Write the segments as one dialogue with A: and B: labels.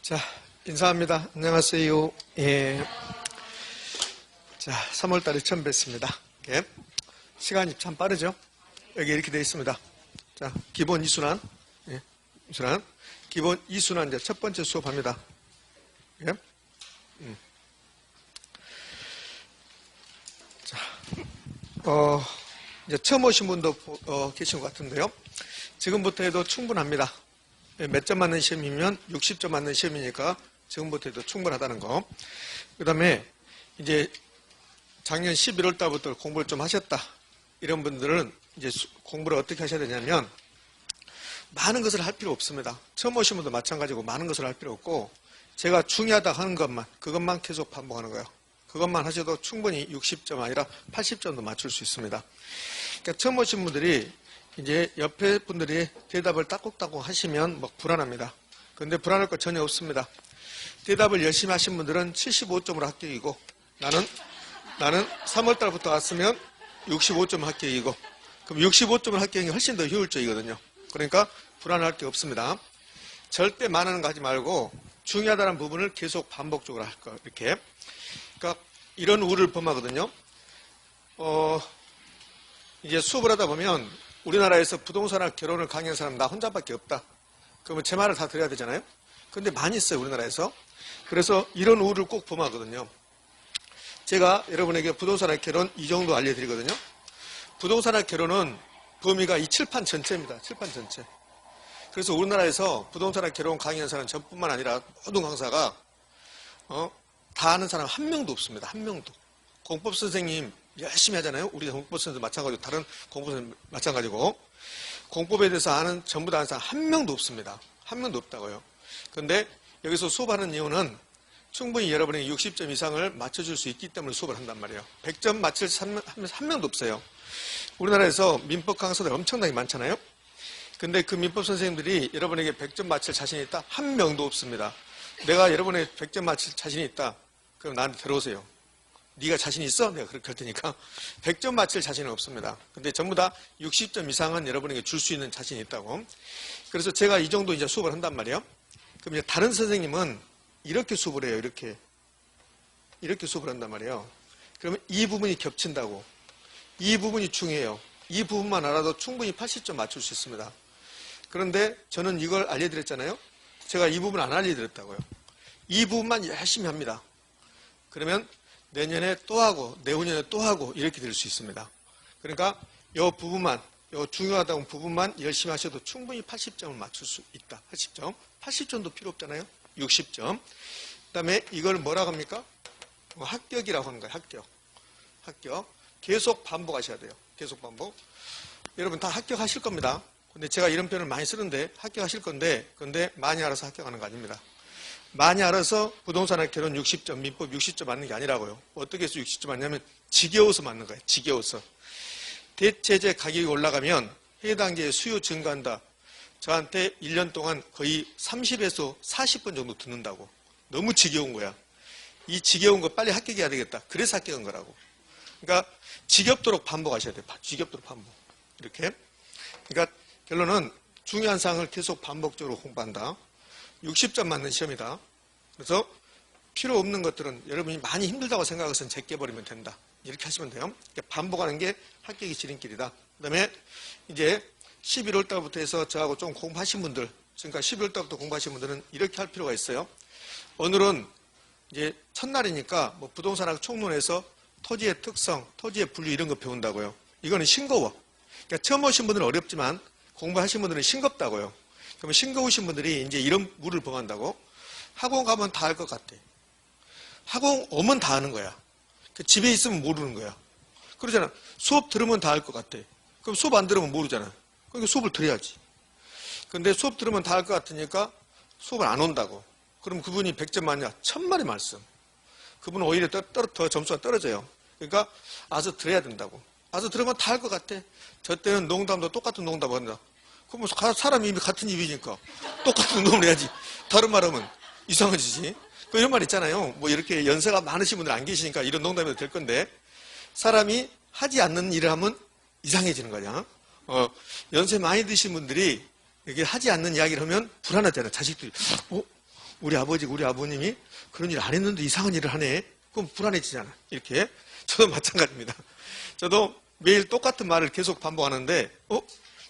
A: 자, 인사합니다. 안녕하세요. 예. 자, 3월달에 처음 뵙습니다. 예. 시간이 참 빠르죠? 여기 이렇게 되어 있습니다. 자, 기본 이순환. 예. 이순환. 기본 이순환 이제 첫 번째 수업합니다. 예. 자, 이제 처음 오신 분도 계신 것 같은데요. 지금부터 해도 충분합니다. 몇 점 맞는 시험이면 60점 맞는 시험이니까 지금부터 해도 충분하다는 거. 그 다음에 이제 작년 11월 달부터 공부를 좀 하셨다. 이런 분들은 이제 공부를 어떻게 하셔야 되냐면 많은 것을 할 필요 없습니다. 처음 오신 분도 마찬가지고 많은 것을 할 필요 없고 제가 중요하다 하는 것만, 그것만 계속 반복하는 거예요. 그것만 하셔도 충분히 60점 아니라 80점도 맞출 수 있습니다. 그러니까 처음 오신 분들이 이제 옆에 분들이 대답을 따곡따곡 하시면 막 불안합니다. 그런데 불안할 거 전혀 없습니다. 대답을 열심히 하신 분들은 75점으로 합격이고 나는 3월달부터 왔으면 65점 합격이고 그럼 65점을 합격이 훨씬 더 효율적이거든요. 그러니까 불안할 게 없습니다. 절대 많은 거 하지 말고 중요하다는 부분을 계속 반복적으로 할 거 이렇게. 그러니까 이런 우를 범하거든요. 이제 수업을 하다 보면 우리나라에서 부동산이나 결혼을 강의하는 사람 나 혼자밖에 없다. 그러면 제 말을 다 들어야 되잖아요. 근데 많이 있어요, 우리나라에서. 그래서 이런 우를 꼭 범하거든요. 제가 여러분에게 부동산이나 결혼 이 정도 알려드리거든요. 부동산이나 결혼은 범위가 이 칠판 전체입니다. 칠판 전체. 그래서 우리나라에서 부동산이나 결혼 강의하는 사람 저뿐만 아니라 모든 강사가 다 아는 사람 한 명도 없습니다. 한 명도. 공법 선생님 열심히 하잖아요. 우리 공법 선생님도 마찬가지고 다른 공법 선생님 마찬가지고 공법에 대해서 아는 전부 다 아는 사람 한 명도 없습니다. 한 명도 없다고요. 그런데 여기서 수업하는 이유는 충분히 여러분이 60점 이상을 맞춰줄 수 있기 때문에 수업을 한단 말이에요. 100점 맞출 한 명도 없어요. 우리나라에서 민법 강사들 엄청나게 많잖아요. 근데 그 민법 선생님들이 여러분에게 100점 맞출 자신이 있다? 한 명도 없습니다. 내가 여러분의 100점 맞출 자신이 있다? 그럼 나한테 들어오세요. 네가 자신 있어? 내가 그렇게 할 테니까 100점 맞출 자신은 없습니다. 근데 전부 다 60점 이상은 여러분에게 줄 수 있는 자신이 있다고. 그래서 제가 이 정도 이제 수업을 한단 말이에요. 그럼 이제 다른 선생님은 이렇게 수업을 해요. 이렇게 수업을 한단 말이에요. 그러면 이 부분이 겹친다고. 이 부분이 중요해요. 이 부분만 알아도 충분히 80점 맞출 수 있습니다. 그런데 저는 이걸 알려드렸잖아요. 제가 이 부분 안 알려드렸다고요. 이 부분만 열심히 합니다. 그러면 내년에 또 하고 내후년에 또 하고 이렇게 될 수 있습니다. 그러니까 이 부분만, 이 중요하다는 부분만 열심히 하셔도 충분히 80점을 맞출 수 있다. 80점. 80점도 필요 없잖아요. 60점. 그 다음에 이걸 뭐라고 합니까? 합격이라고 하는 거예요. 합격. 계속 반복하셔야 돼요. 계속 반복. 여러분 다 합격하실 겁니다. 근데 제가 이런 표현을 많이 쓰는데 합격하실 건데 근데 많이 알아서 합격하는 거 아닙니다. 많이 알아서 부동산이나 결혼 60점, 민법 60점 맞는 게 아니라고요. 어떻게 해서 60점 맞냐면 지겨워서 맞는 거예요. 지겨워서. 대체재 가격이 올라가면 해당계의 수요 증가한다. 저한테 1년 동안 거의 30에서 40번 정도 듣는다고. 너무 지겨운 거야. 이 지겨운 거 빨리 합격해야 되겠다. 그래서 합격한 거라고. 그러니까 지겹도록 반복하셔야 돼요. 지겹도록 반복. 이렇게. 그러니까 결론은 중요한 사항을 계속 반복적으로 공부한다. 60점 맞는 시험이다. 그래서 필요 없는 것들은 여러분이 많이 힘들다고 생각해서 제껴버리면 된다. 이렇게 하시면 돼요. 그러니까 반복하는 게 합격의 지름길이다. 그 다음에 이제 11월 달부터 해서 저하고 좀 공부하신 분들, 지금까지 11월 달부터 공부하신 분들은 이렇게 할 필요가 있어요. 오늘은 이제 첫날이니까 뭐 부동산학 총론에서 토지의 특성, 토지의 분류 이런 거 배운다고요. 이거는 싱거워. 그러니까 처음 오신 분들은 어렵지만 공부하신 분들은 싱겁다고요. 그러면 싱거우신 분들이 이제 이런 물을 범한다고? 학원 가면 다 할 것 같아. 학원 오면 다 아는 거야. 집에 있으면 모르는 거야. 그러잖아. 수업 들으면 다 할 것 같아. 그럼 수업 안 들으면 모르잖아. 그러니까 수업을 들어야지. 근데 수업 들으면 다 할 것 같으니까 수업을 안 온다고. 그럼 그분이 100점 맞냐? 1000마리 말씀. 그분은 오히려 더 점수가 떨어져요. 그러니까 아서 들어야 된다고. 아서 들으면 다 할 것 같아. 저 때는 농담도 똑같은 농담을 한다. 그럼 사람이 이미 같은 입이니까 똑같은 농담을 해야지. 다른 말하면 이상해지지. 이런 말 있잖아요. 뭐 이렇게 연세가 많으신 분들 안 계시니까 이런 농담이 될 건데 사람이 하지 않는 일을 하면 이상해지는 거냐. 연세 많이 드신 분들이 이게 하지 않는 이야기를 하면 불안하잖아요. 자식들이 우리 아버지가 우리 아버님이 그런 일 안 했는데 이상한 일을 하네. 그럼 불안해지잖아. 이렇게. 저도 마찬가지입니다. 저도 매일 똑같은 말을 계속 반복하는데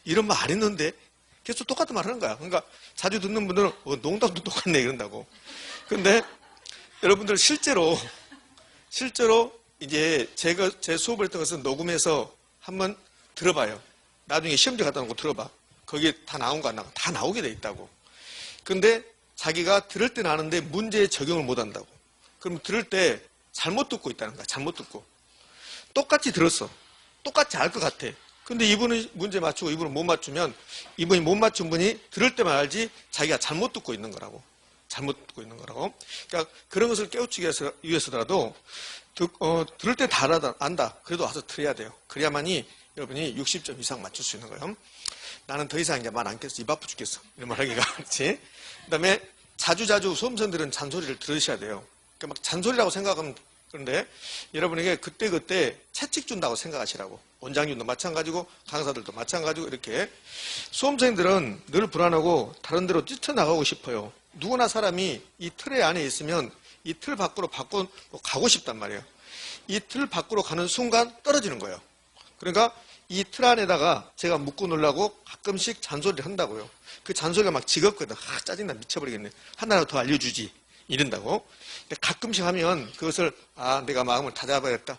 A: 이런 말 안 했는데 계속 똑같은 말 하는 거야. 그러니까 자주 듣는 분들은 농담도 똑같네 이런다고. 근데 여러분들 실제로 이제 제 수업을 했던 것은 녹음해서 한번 들어봐요. 나중에 시험지 갖다 놓고 들어봐. 거기에 다 나온 거 안 나온 거 다 나오게 돼 있다고. 근데 자기가 들을 때는 아는데 문제에 적용을 못 한다고. 그럼 들을 때 잘못 듣고 있다는 거야. 잘못 듣고. 똑같이 들었어. 똑같이 알 것 같아. 근데 이분은 문제 맞추고 이분은 못 맞추면 이분이 못 맞춘 분이 들을 때만 알지 자기가 잘못 듣고 있는 거라고. 잘못 듣고 있는 거라고. 그러니까 그런 것을 깨우치기 위해서라도 들을 때 다 안다. 그래도 와서 들어야 돼요. 그래야만이 여러분이 60점 이상 맞출 수 있는 거예요. 나는 더 이상 이제 말 안 겠어. 입 아프 죽겠어. 이런 말 하기가. 그렇지? 그 다음에 자주자주 수험생들은 잔소리를 들으셔야 돼요. 그러니까 막 잔소리라고 생각하면 그런데 여러분에게 그때그때 채찍 준다고 생각하시라고. 원장님도 마찬가지고 강사들도 마찬가지고 이렇게 수험생들은 늘 불안하고 다른 데로 뛰쳐나가고 싶어요. 누구나 사람이 이 틀의 안에 있으면 이 틀 밖으로 가고 싶단 말이에요. 이 틀 밖으로 가는 순간 떨어지는 거예요. 그러니까 이 틀 안에다가 제가 묶고 놀라고 가끔씩 잔소리를 한다고요. 그 잔소리가 막 지겹거든. 짜증나 미쳐버리겠네. 하나라도 더 알려주지. 이런다고. 가끔씩 하면 그것을 내가 마음을 다잡아야겠다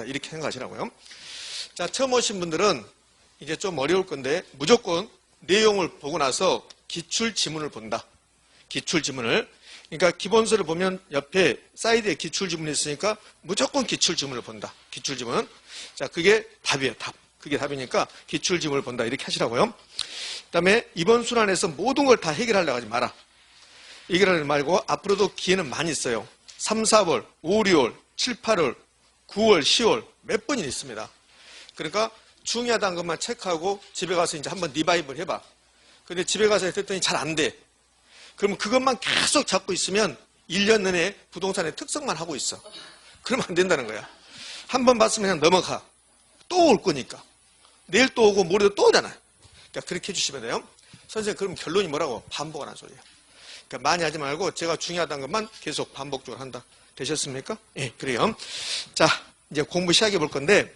A: 이렇게 생각하시라고요. 자, 처음 오신 분들은 이제 좀 어려울 건데 무조건 내용을 보고 나서 기출지문을 본다. 기출지문을. 그러니까 기본서를 보면 옆에 사이드에 기출지문이 있으니까 무조건 기출지문을 본다. 기출지문. 자, 그게 답이에요. 답. 그게 답이니까 기출지문을 본다. 이렇게 하시라고요. 그 다음에 이번 순환에서 모든 걸 다 해결하려고 하지 마라. 해결하지 말고 앞으로도 기회는 많이 있어요. 3, 4월, 5, 6월, 7, 8월, 9월, 10월 몇 번이 있습니다. 그러니까 중요하다는 것만 체크하고 집에 가서 이제 한번 리바이벌 해봐. 근데 집에 가서 했더니 잘 안 돼. 그러면 그것만 계속 잡고 있으면 1년 내내 부동산의 특성만 하고 있어. 그러면 안 된다는 거야. 한 번 봤으면 그냥 넘어가. 또 올 거니까. 내일 또 오고 모레도 또 오잖아요. 그러니까 그렇게 해주시면 돼요. 선생님 그럼 결론이 뭐라고? 반복하라는 소리예요. 그러니까 많이 하지 말고 제가 중요하다는 것만 계속 반복적으로 한다. 되셨습니까? 예, 그래요. 자, 이제 공부 시작해 볼 건데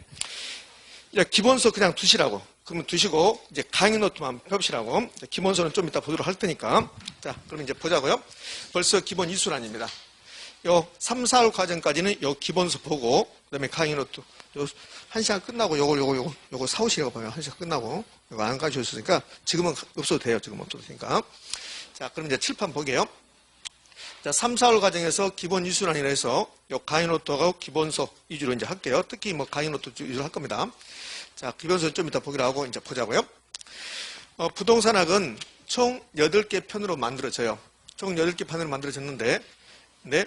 A: 기본서 그냥 두시라고. 그러면 두시고 이제 강의 노트만 펴보시라고. 기본서는 좀 이따 보도록 할 테니까. 자, 그럼 이제 보자고요. 벌써 기본 이수란입니다. 요 3, 4월 과정까지는 요 기본서 보고 그다음에 강의 노트. 요 1시간 끝나고 요거 사오시라고 봐요. 1시간 끝나고. 요거 안 가져오셨으니까 지금은 없어도 돼요. 지금 없어도 되니까. 자, 그럼 이제 칠판 보게요. 자, 3, 4월 과정에서 기본 이수란이라 해서 요 강의 노트하고 기본서 위주로 이제 할게요. 특히 뭐 강의 노트 위주로 할 겁니다. 자, 기본서는 좀 이따 보기로 하고 이제 보자고요. 부동산학은 총 8개 편으로 만들어져요. 총 8개 편으로 만들어졌는데, 네,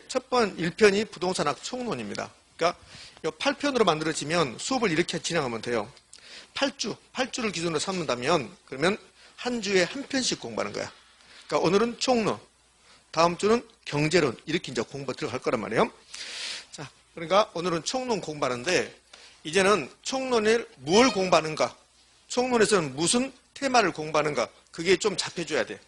A: 첫 번 1편이 부동산학 총론입니다. 그러니까 요 8편으로 만들어지면 수업을 이렇게 진행하면 돼요. 8주를 기준으로 삼는다면, 그러면 한 주에 한 편씩 공부하는 거야. 그러니까 오늘은 총론, 다음 주는 경제론, 이렇게 이제 공부 들어갈 거란 말이에요. 자, 그러니까 오늘은 총론 공부하는데, 이제는 총론을 뭘 공부하는가, 총론에서는 무슨 테마를 공부하는가, 그게 좀 잡혀줘야 돼.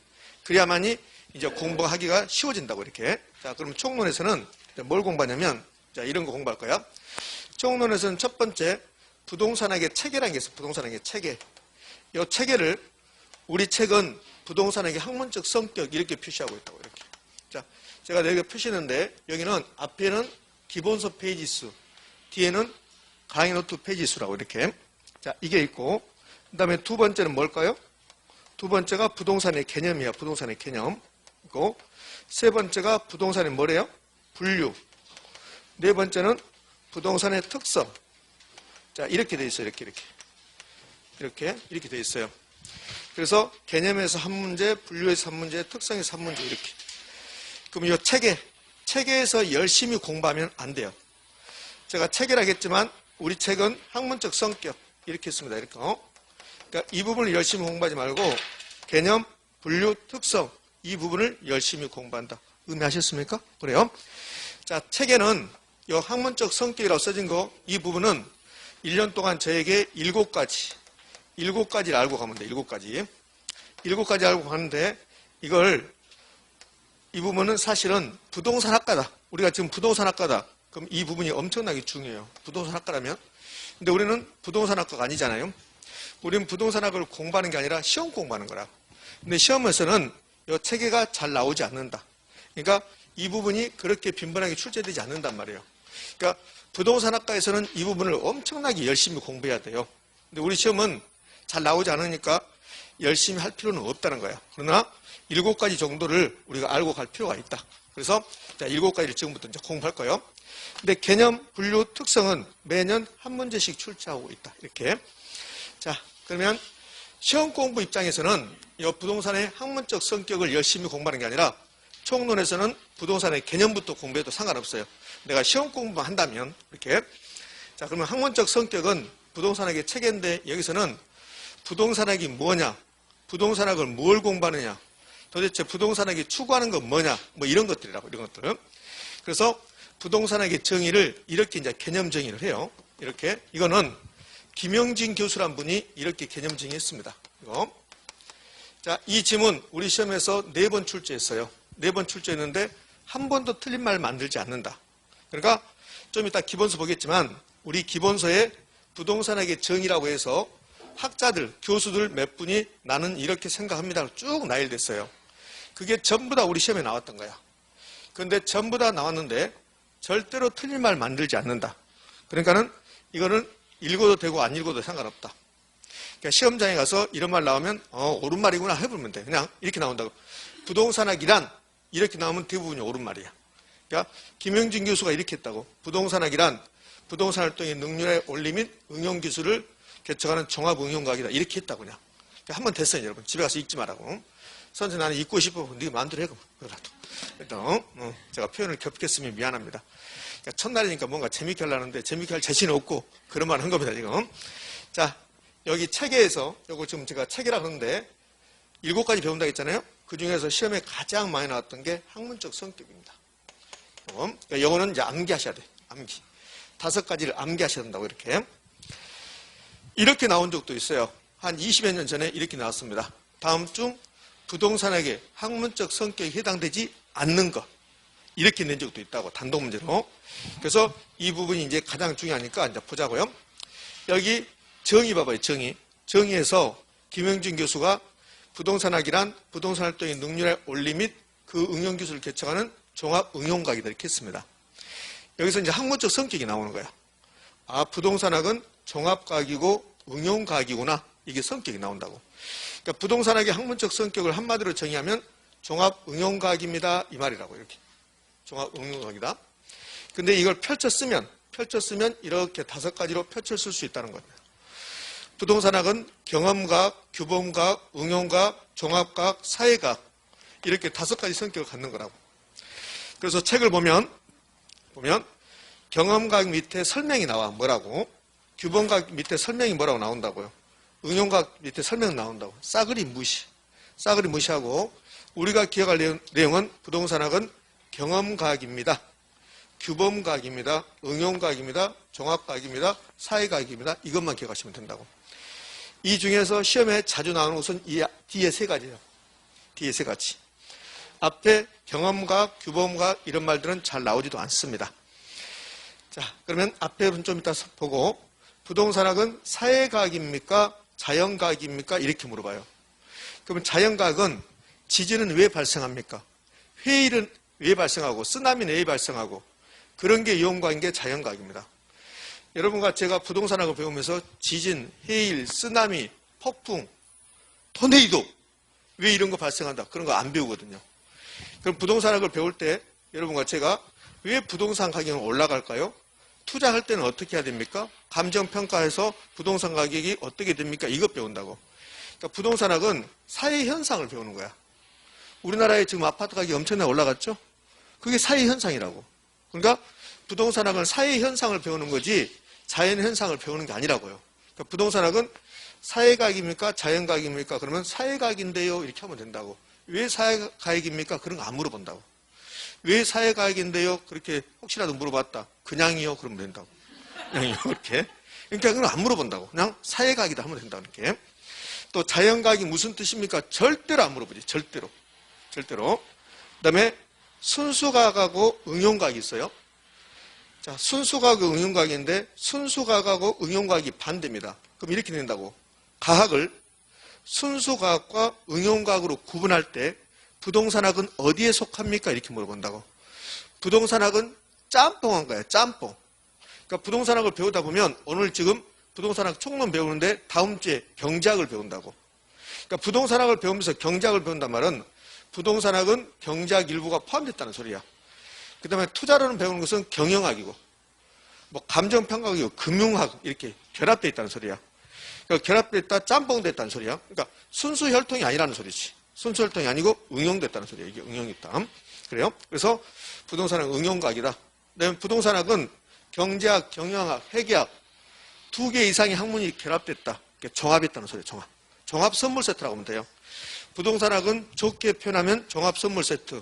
A: 그래야만이 이제 공부하기가 쉬워진다고, 이렇게. 자, 그럼 총론에서는 뭘 공부하냐면, 자, 이런 거 공부할 거야. 총론에서는 첫 번째, 부동산학의 체계라는 게 있어요. 부동산학의 체계. 이 체계를, 우리 책은 부동산학의 학문적 성격, 이렇게 표시하고 있다고, 이렇게. 자, 제가 여기 표시했는데, 여기는 앞에는 기본서 페이지 수, 뒤에는 강의 노트 페이지 수라고, 이렇게. 자, 이게 있고, 그 다음에 두 번째는 뭘까요? 두 번째가 부동산의 개념이야. 부동산의 개념. 있고, 세 번째가 부동산의 뭐래요? 분류. 네 번째는 부동산의 특성. 자, 이렇게 돼 있어요. 이렇게 돼 있어요. 그래서 개념에서 한 문제, 분류에서 한 문제, 특성에서 한 문제, 이렇게. 그럼 이 체계에서 열심히 공부하면 안 돼요. 제가 체계라고 했지만 우리 책은 학문적 성격, 이렇게 했습니다. 이렇게. 그러니까 이 부분을 열심히 공부하지 말고 개념, 분류, 특성, 이 부분을 열심히 공부한다. 의미하셨습니까? 그래요. 자, 책에는 이 학문적 성격이라고 써진 거, 이 부분은 1년 동안 저에게 7가지를 알고 가면 돼. 7가지 알고 가는데, 이 부분은 사실은 부동산학과다. 우리가 지금 부동산학과다. 그럼 이 부분이 엄청나게 중요해요. 부동산학과라면. 근데 우리는 부동산학과가 아니잖아요. 우리는 부동산학을 공부하는 게 아니라 시험 공부하는 거라. 근데 시험에서는 이 체계가 잘 나오지 않는다. 그러니까 이 부분이 그렇게 빈번하게 출제되지 않는단 말이에요. 그러니까 부동산학과에서는 이 부분을 엄청나게 열심히 공부해야 돼요. 근데 우리 시험은 잘 나오지 않으니까 열심히 할 필요는 없다는 거예요. 그러나 7가지 정도를 우리가 알고 갈 필요가 있다. 그래서 7가지를 지금부터 이제 공부할 거예요. 근데 개념, 분류, 특성은 매년 한 문제씩 출제하고 있다. 이렇게. 자, 그러면 시험 공부 입장에서는 이 부동산의 학문적 성격을 열심히 공부하는 게 아니라 총론에서는 부동산의 개념부터 공부해도 상관없어요. 내가 시험 공부만 한다면 이렇게. 자, 그러면 학문적 성격은 부동산학의 체계인데 여기서는 부동산학이 뭐냐, 부동산학을 뭘 공부하느냐, 도대체 부동산학이 추구하는 건 뭐냐, 뭐 이런 것들이라고, 이런 것들은. 그래서 부동산학의 정의를 이렇게 이제 개념 정의를 해요. 이렇게. 이거는 김영진 교수란 분이 이렇게 개념 정의했습니다. 이거. 자, 이 지문 우리 시험에서 4번 출제했어요. 4번 출제했는데 한 번도 틀린 말 만들지 않는다. 그러니까 좀 이따 기본서 보겠지만 우리 기본서에 부동산학의 정의라고 해서 학자들, 교수들 몇 분이 나는 이렇게 생각합니다. 쭉 나열됐어요. 그게 전부 다 우리 시험에 나왔던 거야. 그런데 전부 다 나왔는데 절대로 틀린 말 만들지 않는다. 그러니까는 이거는 읽어도 되고 안 읽어도 상관없다. 그러니까 시험장에 가서 이런 말 나오면 옳은 말이구나 해보면 돼. 그냥 이렇게 나온다고. 부동산학이란 이렇게 나오면 대부분이 옳은 말이야. 그러니까 김영진 교수가 이렇게 했다고. 부동산학이란 부동산 활동의 능률의 올리 및 응용 기술을 개척하는 종합응용과학이다. 이렇게 했다고 그냥. 그러니까 한번 됐어요, 여러분. 집에 가서 읽지 말라고. 선생님 나는 읽고 싶어. 네가 마음대로 해. 그거라도. 일단 제가 표현을 겹겠으면 미안합니다. 그러니까 첫날이니까 뭔가 재밌게 하려는데 재밌게 할 자신이 없고 그런 말 한 겁니다, 지금. 자, 여기 체계에서 요거 지금 제가 체계라 그러는데 7가지 배운다 했잖아요. 그 중에서 시험에 가장 많이 나왔던 게 학문적 성격입니다. 그러니까 요거는 이제 암기하셔야 돼. 암기. 5가지를 암기하셔야 된다고 이렇게 나온 적도 있어요. 한 20여 년 전에 이렇게 나왔습니다. 다음 중 부동산에게 학문적 성격에 해당되지 않는 것. 이렇게 낸 적도 있다고, 단독 문제로. 그래서 이 부분이 이제 가장 중요하니까 이제 보자고요. 여기 정의 봐봐요, 정의. 정의에서 김영진 교수가 부동산학이란 부동산 활동의 능률의 올리 및 그 응용 기술을 개척하는 종합 응용과학이다. 이렇게 했습니다. 여기서 이제 학문적 성격이 나오는 거야. 아, 부동산학은 종합과학이고 응용과학이구나. 이게 성격이 나온다고. 그러니까 부동산학의 학문적 성격을 한마디로 정의하면 종합응용과학입니다. 이 말이라고, 이렇게. 종합응용과학이다. 근데 이걸 펼쳐 쓰면 이렇게 5가지로 펼쳐 쓸 수 있다는 겁니다. 부동산학은 경험과학, 규범과학, 응용과학, 종합과학, 사회과학. 이렇게 5가지 성격을 갖는 거라고. 그래서 책을 보면 경험과학 밑에 설명이 나와. 뭐라고? 규범과학 밑에 설명이 뭐라고 나온다고요. 응용과학 밑에 설명 나온다고. 싸그리 무시하고 우리가 기억할 내용은 부동산학은 경험과학입니다. 규범과학입니다. 응용과학입니다. 종합과학입니다. 사회과학입니다. 이것만 기억하시면 된다고. 이 중에서 시험에 자주 나오는 것은 이 뒤에 3가지예요. 뒤에 3가지. 앞에 경험과학, 규범과학 이런 말들은 잘 나오지도 않습니다. 자, 그러면 앞에는 좀 이따 보고 부동산학은 사회과학입니까? 자연과학입니까? 이렇게 물어봐요. 그러면 자연과학은 지진은 왜 발생합니까? 회일은 왜 발생하고 쓰나미는 왜 발생하고 그런 게 이용과학인 게 자연과학입니다. 여러분과 제가 부동산학을 배우면서 지진, 해일, 쓰나미, 폭풍, 토네이도 왜 이런 거 발생한다? 그런 거 안 배우거든요. 그럼 부동산학을 배울 때 여러분과 제가 왜 부동산 가격이 올라갈까요? 투자할 때는 어떻게 해야 됩니까? 감정평가해서 부동산 가격이 어떻게 됩니까? 이것 배운다고. 그러니까 부동산학은 사회현상을 배우는 거야. 우리나라에 지금 아파트 가격이 엄청나게 올라갔죠? 그게 사회현상이라고. 그러니까 부동산학은 사회현상을 배우는 거지 자연현상을 배우는 게 아니라고요. 그러니까 부동산학은 사회과학입니까? 자연과학입니까? 그러면 사회과학인데요. 이렇게 하면 된다고. 왜 사회과학입니까? 그런 거 안 물어본다고. 왜 사회과학인데요? 그렇게 혹시라도 물어봤다. 그냥이요? 그러면 된다고. 그냥이요? 이렇게. 그러니까 그건 안 물어본다고. 그냥 사회과학이다 하면 된다고. 이렇게. 또 자연과학이 무슨 뜻입니까? 절대로 안 물어보지. 절대로. 절대로. 그 다음에 순수과학하고 응용과학이 있어요. 자, 순수과학과 응용과학인데 순수과학하고 응용과학이 반대입니다. 그럼 이렇게 된다고. 과학을 순수과학과 응용과학으로 구분할 때 부동산학은 어디에 속합니까? 이렇게 물어본다고. 부동산학은 짬뽕한 거야. 짬뽕. 그러니까 부동산학을 배우다 보면 오늘 지금 부동산학 총론 배우는데 다음 주에 경제학을 배운다고. 그러니까 부동산학을 배우면서 경제학을 배운단 말은 부동산학은 경제학 일부가 포함됐다는 소리야. 그 다음에 투자론을 배우는 것은 경영학이고 뭐 감정평가학이고 금융학 이렇게 결합되어 있다는 소리야. 그러니까 결합되어 있다, 짬뽕되어 있다는 소리야. 그러니까 순수 혈통이 아니라는 소리지. 순수 혈통이 아니고 응용됐다는 소리야. 이게 응용이 있다. 그래요? 그래서 부동산은 응용과학이다. 그다음에 부동산학은 경제학, 경영학, 회계학 두 개 이상의 학문이 결합됐다. 종합했다는 소리예요. 종합. 종합 선물 세트라고 하면 돼요. 부동산학은 좋게 표현하면 종합 선물 세트.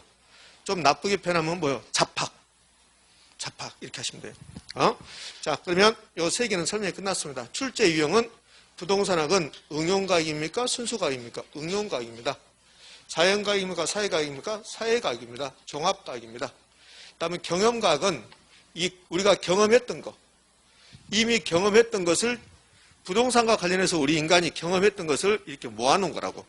A: 좀 나쁘게 표현하면 뭐요? 잡학. 잡학. 이렇게 하시면 돼요. 자, 그러면 요 세 개는 설명이 끝났습니다. 출제 유형은 부동산학은 응용과학입니까? 순수과학입니까? 응용과학입니다. 자연과학입니까? 사회과학입니까? 사회과학입니다. 종합과학입니다. 그 다음에 경험과학은 우리가 경험했던 거, 이미 경험했던 것을 부동산과 관련해서 우리 인간이 경험했던 것을 이렇게 모아놓은 거라고.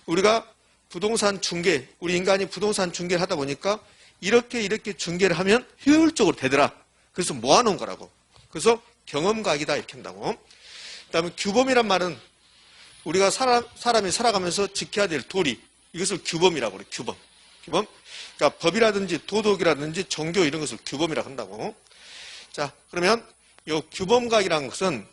A: 우리가 부동산 중개, 우리 인간이 부동산 중개를 하다 보니까 이렇게 중개를 하면 효율적으로 되더라. 그래서 모아놓은 거라고. 그래서 경험과학이다 이렇게 한다고. 그 다음에 규범이란 말은 우리가 사람이 살아가면서 지켜야 될 도리, 이것을 규범이라고 그래요. 규범. 규범. 그러니까 법이라든지 도덕이라든지 종교 이런 것을 규범이라고 한다고. 자, 그러면 이 규범과학이라는 것은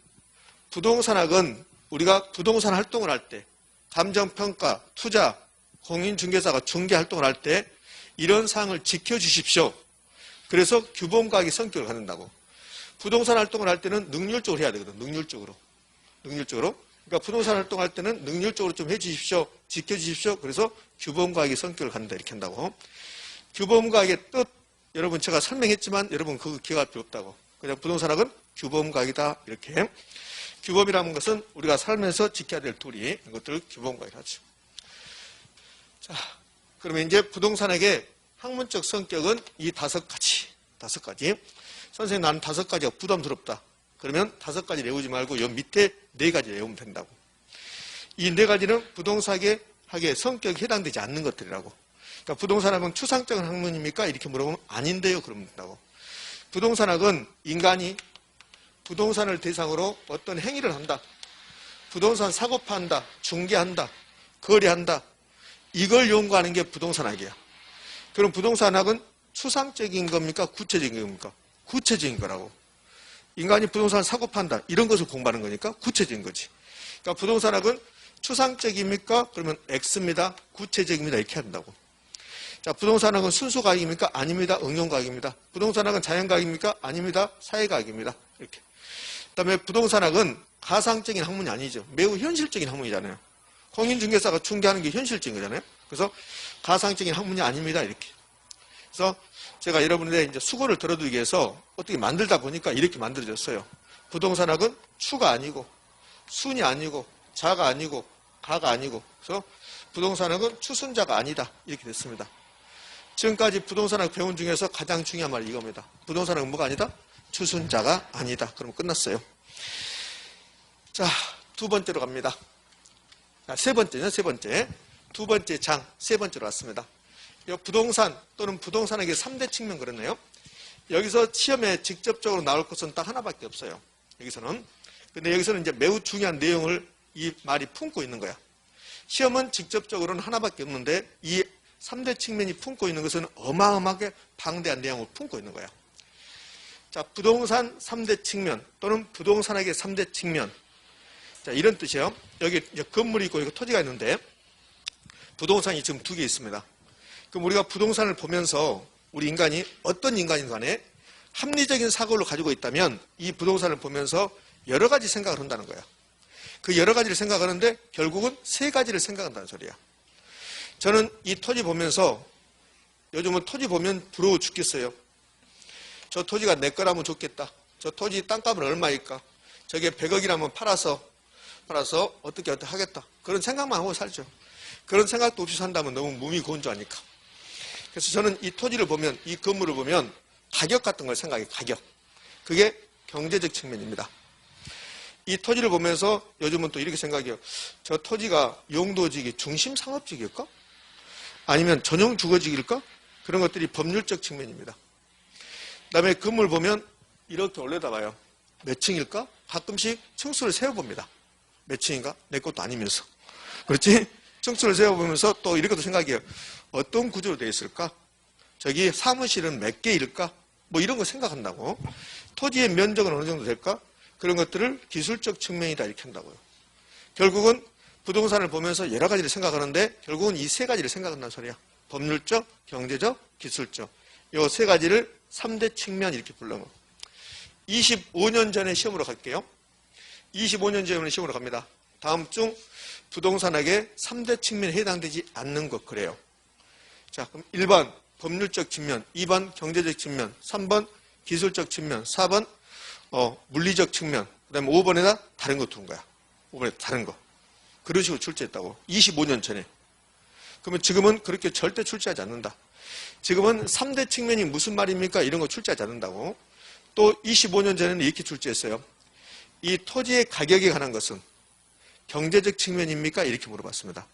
A: 부동산학은 우리가 부동산 활동을 할 때 감정평가, 투자, 공인중개사가 중개활동을 할 때 이런 사항을 지켜주십시오. 그래서 규범과학이 성격을 갖는다고. 부동산 활동을 할 때는 능률적으로 해야 되거든. 능률적으로. 그러니까 부동산 활동할 때는 능률적으로 좀 해주십시오. 지켜주십시오. 그래서 규범과학이 성격을 갖는다. 이렇게 한다고. 규범과학의 뜻, 여러분 제가 설명했지만 여러분 그거 기억할 필요 없다고. 그냥 부동산학은 규범과학이다. 이렇게. 규범이라는 것은 우리가 살면서 지켜야 될 도리, 이것들을 규범과학이라고 하죠. 자, 그러면 이제 부동산학의 학문적 성격은 이 5가지. 선생님 나는 5가지가 부담스럽다. 그러면 5가지 외우지 말고 요 밑에 4가지 외우면 된다고. 이 4가지는 부동산학의 성격에 해당되지 않는 것들이라고. 그러니까 부동산학은 추상적인 학문입니까? 이렇게 물어보면 아닌데요. 그러면 된다고. 부동산학은 인간이 부동산을 대상으로 어떤 행위를 한다. 부동산 사고 판다. 중개한다. 거래한다. 이걸 연구하는 게 부동산학이야. 그럼 부동산학은 추상적인 겁니까? 구체적인 겁니까? 구체적인 거라고. 인간이 부동산을 사고 판다. 이런 것을 공부하는 거니까 구체적인 거지. 그러니까 부동산학은 추상적입니까? 그러면 X입니다. 구체적입니다. 이렇게 한다고. 자, 부동산학은 순수과학입니까? 아닙니다. 응용과학입니다. 부동산학은 자연과학입니까? 아닙니다. 사회과학입니다. 이렇게. 그 다음에 부동산학은 가상적인 학문이 아니죠. 매우 현실적인 학문이잖아요. 공인중개사가 중개하는 게 현실적인 거잖아요. 그래서 가상적인 학문이 아닙니다. 이렇게. 그래서 제가 여러분들의 이제 수고를 덜어두기 위해서 어떻게 만들다 보니까 이렇게 만들어졌어요. 부동산학은 추가 아니고, 순이 아니고, 자가 아니고, 가가 아니고. 그래서 부동산학은 추순자가 아니다. 이렇게 됐습니다. 지금까지 부동산학 배운 중에서 가장 중요한 말이 이겁니다. 부동산학은 뭐가 아니다? 추순자가 아니다. 그럼 끝났어요. 자, 2번째로 갑니다. 세 번째는 세 번째. 2번째 장, 3번째로 왔습니다. 이 부동산 또는 부동산학의 3대 측면 그렇네요. 여기서 시험에 직접적으로 나올 것은 딱 하나밖에 없어요. 여기서는. 근데 여기서는 이제 매우 중요한 내용을 이 말이 품고 있는 거야. 시험은 직접적으로는 하나밖에 없는데 이 3대 측면이 품고 있는 것은 어마어마하게 방대한 내용을 품고 있는 거야. 자, 부동산 3대 측면 또는 부동산학의 3대 측면. 자, 이런 뜻이에요. 여기 이제 건물이 있고 여기 토지가 있는데 부동산이 지금 2개 있습니다. 그럼 우리가 부동산을 보면서 우리 인간이 어떤 인간인 간에 합리적인 사고를 가지고 있다면 이 부동산을 보면서 여러 가지 생각을 한다는 거야. 그 여러 가지를 생각하는데 결국은 3가지를 생각한다는 소리야. 저는 이 토지 보면서 요즘은 토지 보면 부러워 죽겠어요. 저 토지가 내 거라면 좋겠다. 저 토지 땅값은 얼마일까? 저게 100억이라면 팔아서 어떻게 하겠다. 그런 생각만 하고 살죠. 그런 생각도 없이 산다면 너무 무미건조하니까. 그래서 저는 이 토지를 보면, 이 건물을 보면 가격 같은 걸 생각해요. 가격. 그게 경제적 측면입니다. 이 토지를 보면서 요즘은 또 이렇게 생각해요. 저 토지가 용도지기 중심 상업지기일까? 아니면 전용 주거지기일까? 그런 것들이 법률적 측면입니다. 그다음에 건물 보면 이렇게 올려다봐요. 몇 층일까? 가끔씩 층수를 세어봅니다. 몇 층인가? 내 것도 아니면서. 그렇지? 층수를 세어보면서 또 이렇게도 생각해요. 어떤 구조로 되어 있을까? 저기 사무실은 몇 개일까? 뭐 이런 거 생각한다고. 토지의 면적은 어느 정도 될까? 그런 것들을 기술적 측면이다 이렇게 한다고요. 결국은 부동산을 보면서 여러 가지를 생각하는데 결국은 이 세 가지를 생각한다는 소리야. 법률적, 경제적, 기술적. 이 세 가지를 3대 측면 이렇게 불러요. 25년 전에 시험으로 갈게요. 25년 전에 시험으로 갑니다. 다음 중 부동산학의 3대 측면에 해당되지 않는 것 그래요. 자, 그럼 1번 법률적 측면, 2번 경제적 측면, 3번 기술적 측면, 4번 물리적 측면, 그 다음에 5번에다 다른 거 두는 거야. 5번에 다른 거. 그런 식으로 출제했다고. 25년 전에. 그러면 지금은 그렇게 절대 출제하지 않는다. 지금은 3대 측면이 무슨 말입니까? 이런 거 출제하지 않는다고. 또 25년 전에는 이렇게 출제했어요. 이 토지의 가격에 관한 것은 경제적 측면입니까? 이렇게 물어봤습니다.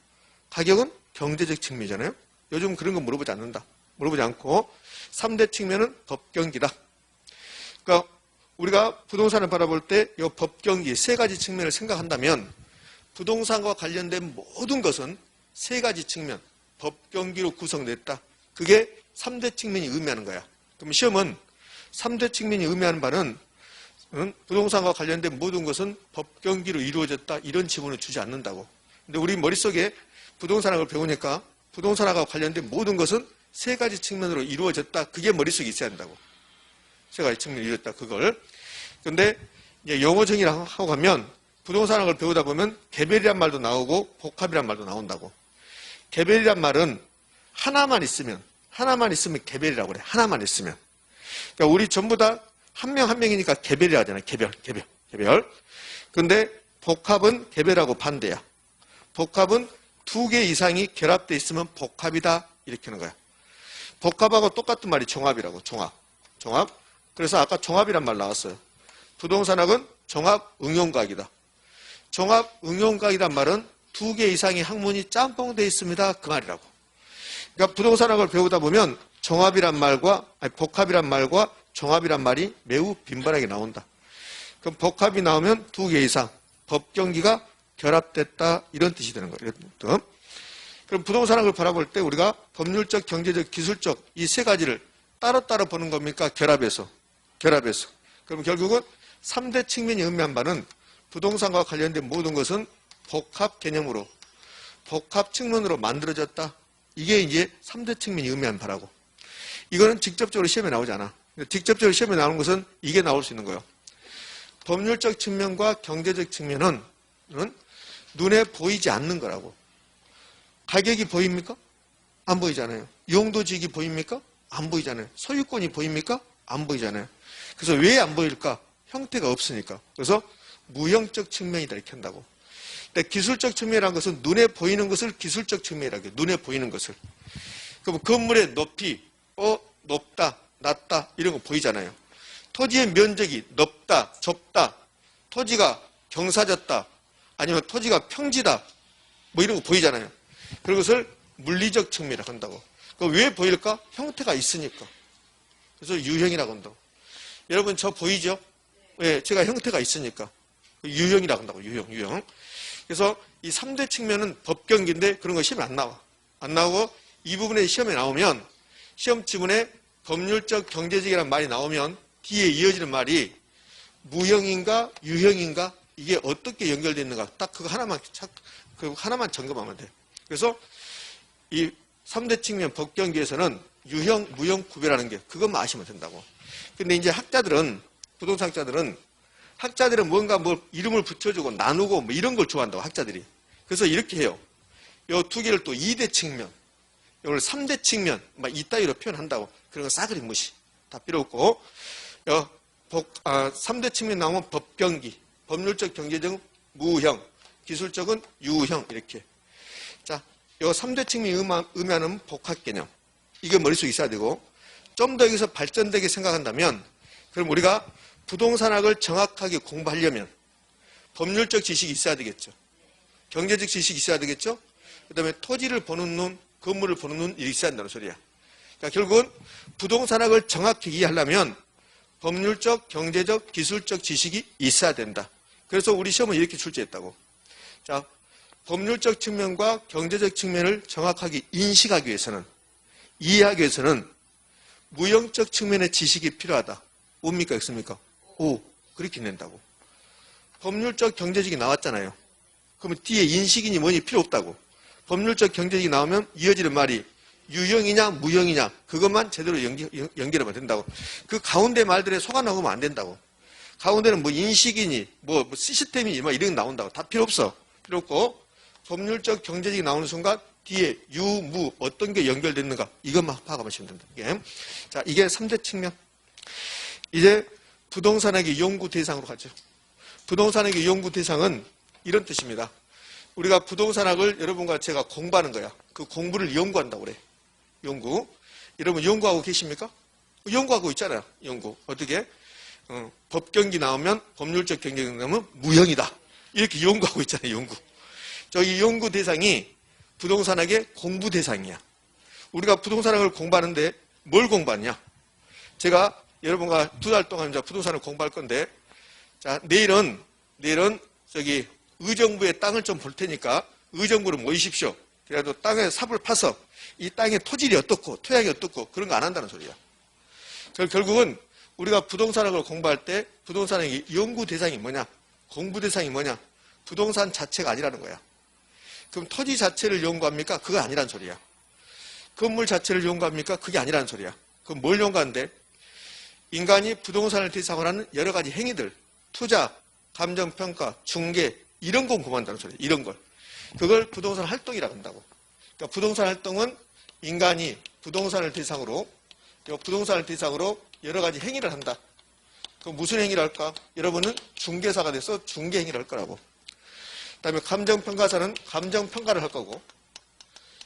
A: 가격은 경제적 측면이잖아요. 요즘 그런 거 물어보지 않는다. 물어보지 않고 3대 측면은 법경기다. 그러니까 우리가 부동산을 바라볼 때 이 법경기 세 가지 측면을 생각한다면 부동산과 관련된 모든 것은 세 가지 측면, 법경기로 구성됐다. 그게 3대 측면이 의미하는 거야. 그럼 시험은 3대 측면이 의미하는 바는 부동산과 관련된 모든 것은 법경기로 이루어졌다. 이런 지문을 주지 않는다고. 근데 우리 머릿속에 부동산학을 배우니까 부동산학과 관련된 모든 것은 세 가지 측면으로 이루어졌다. 그게 머릿속에 있어야 한다고. 세 가지 측면으로 이루어졌다. 그걸. 근데 이제 영어 정의를 하고 가면 부동산학을 배우다 보면 개별이란 말도 나오고 복합이란 말도 나온다고. 개별이란 말은 하나만 있으면 개별이라고 그래. 하나만 있으면. 그러니까 우리 전부 다 한 명 한 명이니까 개별이라 하잖아요. 개별. 근데 복합은 개별하고 반대야. 복합은 두 개 이상이 결합되어 있으면 복합이다. 이렇게 하는 거야. 복합하고 똑같은 말이 종합이라고. 종합. 그래서 아까 종합이란 말 나왔어요. 부동산학은 종합응용과학이다. 종합응용과학이란 말은 두 개 이상의 학문이 짬뽕되어 있습니다. 그 말이라고. 그러니까 부동산학을 배우다 보면 복합이란 말과 종합이란 말이 매우 빈번하게 나온다. 그럼 복합이 나오면 두 개 이상, 법경기가 결합됐다. 이런 뜻이 되는 거예요. 이런 뜻. 그럼 부동산학을 바라볼 때 우리가 법률적, 경제적, 기술적 이 세 가지를 따로따로 보는 겁니까? 결합해서. 그럼 결국은 3대 측면이 의미한 바는 부동산과 관련된 모든 것은 복합 개념으로, 복합 측면으로 만들어졌다. 이게 이제 3대 측면이 의미한 바라고. 이거는 직접적으로 시험에 나오지 않아. 직접적으로 시험에 나오는 것은 이게 나올 수 있는 거예요. 법률적 측면과 경제적 측면은 눈에 보이지 않는 거라고. 가격이 보입니까? 안 보이잖아요. 용도지익이 보입니까? 안 보이잖아요. 소유권이 보입니까? 안 보이잖아요. 그래서 왜 안 보일까? 형태가 없으니까. 그래서 무형적 측면이다 이렇게 한다고. 근데 기술적 측면이라는 것은 눈에 보이는 것을 기술적 측면이라고 해요. 눈에 보이는 것을. 그럼 건물의 높이, 높다, 낮다 이런 거 보이잖아요. 토지의 면적이 넓다, 좁다, 토지가 경사졌다, 아니면 토지가 평지다, 뭐 이런 거 보이잖아요. 그런 것을 물리적 측면이라고 한다고. 그럼 왜 보일까? 형태가 있으니까. 그래서 유형이라고 한다고. 여러분 저 보이죠? 예, 제가 형태가 있으니까. 유형이라고 한다고, 유형. 그래서 이 3대 측면은 법경기인데 그런 거 시험에 안 나와. 안 나오고 이 부분에 시험에 나오면 시험 지문에 법률적, 경제적이라는 말이 나오면 뒤에 이어지는 말이 무형인가, 유형인가, 이게 어떻게 연결되어 있는가, 딱 그거 하나만 점검하면 돼. 그래서 이 3대 측면 법경기에서는 유형, 무형 구별하는 게 그것만 아시면 된다고. 근데 이제 부동산학자들은 뭔가 뭐 이름을 붙여주고 나누고 뭐 이런 걸 좋아한다고, 학자들이. 그래서 이렇게 해요. 이 두 개를 또 2대 측면, 이걸 3대 측면, 막 이따위로 표현한다고. 그런 거 싸그리 무시. 다 필요 없고. 3대 측면 나오면 법경기, 법률적, 경제적, 무형, 기술적은 유형, 이렇게. 자, 요 3대 측면이 의미하는 복합 개념. 이게 머릿속에 있어야 되고, 좀 더 여기서 발전되게 생각한다면, 그럼 우리가 부동산학을 정확하게 공부하려면 법률적 지식이 있어야 되겠죠. 경제적 지식이 있어야 되겠죠. 그 다음에 토지를 보는 눈, 건물을 보는 눈이 있어야 한다는 소리야. 그러니까 결국은 부동산학을 정확히 이해하려면 법률적, 경제적, 기술적 지식이 있어야 된다. 그래서 우리 시험은 이렇게 출제했다고. 자, 법률적 측면과 경제적 측면을 정확하게 인식하기 위해서는, 이해하기 위해서는 무형적 측면의 지식이 필요하다. 옵니까? 없습니까? 오, 그렇게 낸다고. 법률적, 경제적이 나왔잖아요. 그러면 뒤에 인식이니 뭐니 필요 없다고. 법률적, 경제적이 나오면 이어지는 말이 유형이냐, 무형이냐, 그것만 제대로 연결하면 된다고. 그 가운데 말들에 속아 나오면 안 된다고. 가운데는 뭐 인식이니, 뭐 시스템이니, 뭐 이런 게 나온다고. 다 필요 없어. 필요 없고, 법률적, 경제적이 나오는 순간 뒤에 유, 무, 어떤 게 연결됐는가, 이것만 파악하시면 된다. 이게. 자, 이게 3대 측면. 이제 부동산학의 연구 대상으로 가죠. 부동산학의 연구 대상은 이런 뜻입니다. 우리가 부동산학을 여러분과 제가 공부하는 거야. 그 공부를 연구한다고 그래. 연구. 여러분 연구하고 계십니까? 연구하고 있잖아요. 연구. 어떻게? 법경기 나오면 법률적 경쟁이 나오면 무형이다. 이렇게 연구하고 있잖아요. 연구. 이 연구 대상이 부동산학의 공부 대상이야. 우리가 부동산학을 공부하는데 뭘 공부하냐? 제가 여러분과 2달 동안 이제 부동산을 공부할 건데, 자, 내일은 저기 의정부의 땅을 좀 볼 테니까 의정부로 모이십시오. 그래도 땅에 삽을 파서 이 땅의 토질이 어떻고 토양이 어떻고 그런 거 안 한다는 소리야. 결국은 우리가 부동산학을 공부할 때 부동산의 연구 대상이 뭐냐? 공부 대상이 뭐냐? 부동산 자체가 아니라는 거야. 그럼 토지 자체를 연구합니까? 그거 아니란 소리야. 건물 자체를 연구합니까? 그게 아니란 소리야. 그럼 뭘 연구하는데? 인간이 부동산을 대상으로 하는 여러 가지 행위들, 투자, 감정평가, 중개, 이런 건 공부한다는 소리야. 이런 걸. 그걸 부동산 활동이라고 한다고. 그러니까 부동산 활동은 인간이 부동산을 대상으로 여러 가지 행위를 한다. 그럼 무슨 행위를 할까? 여러분은 중개사가 돼서 중개 행위를 할 거라고. 그 다음에 감정평가사는 감정평가를 할 거고,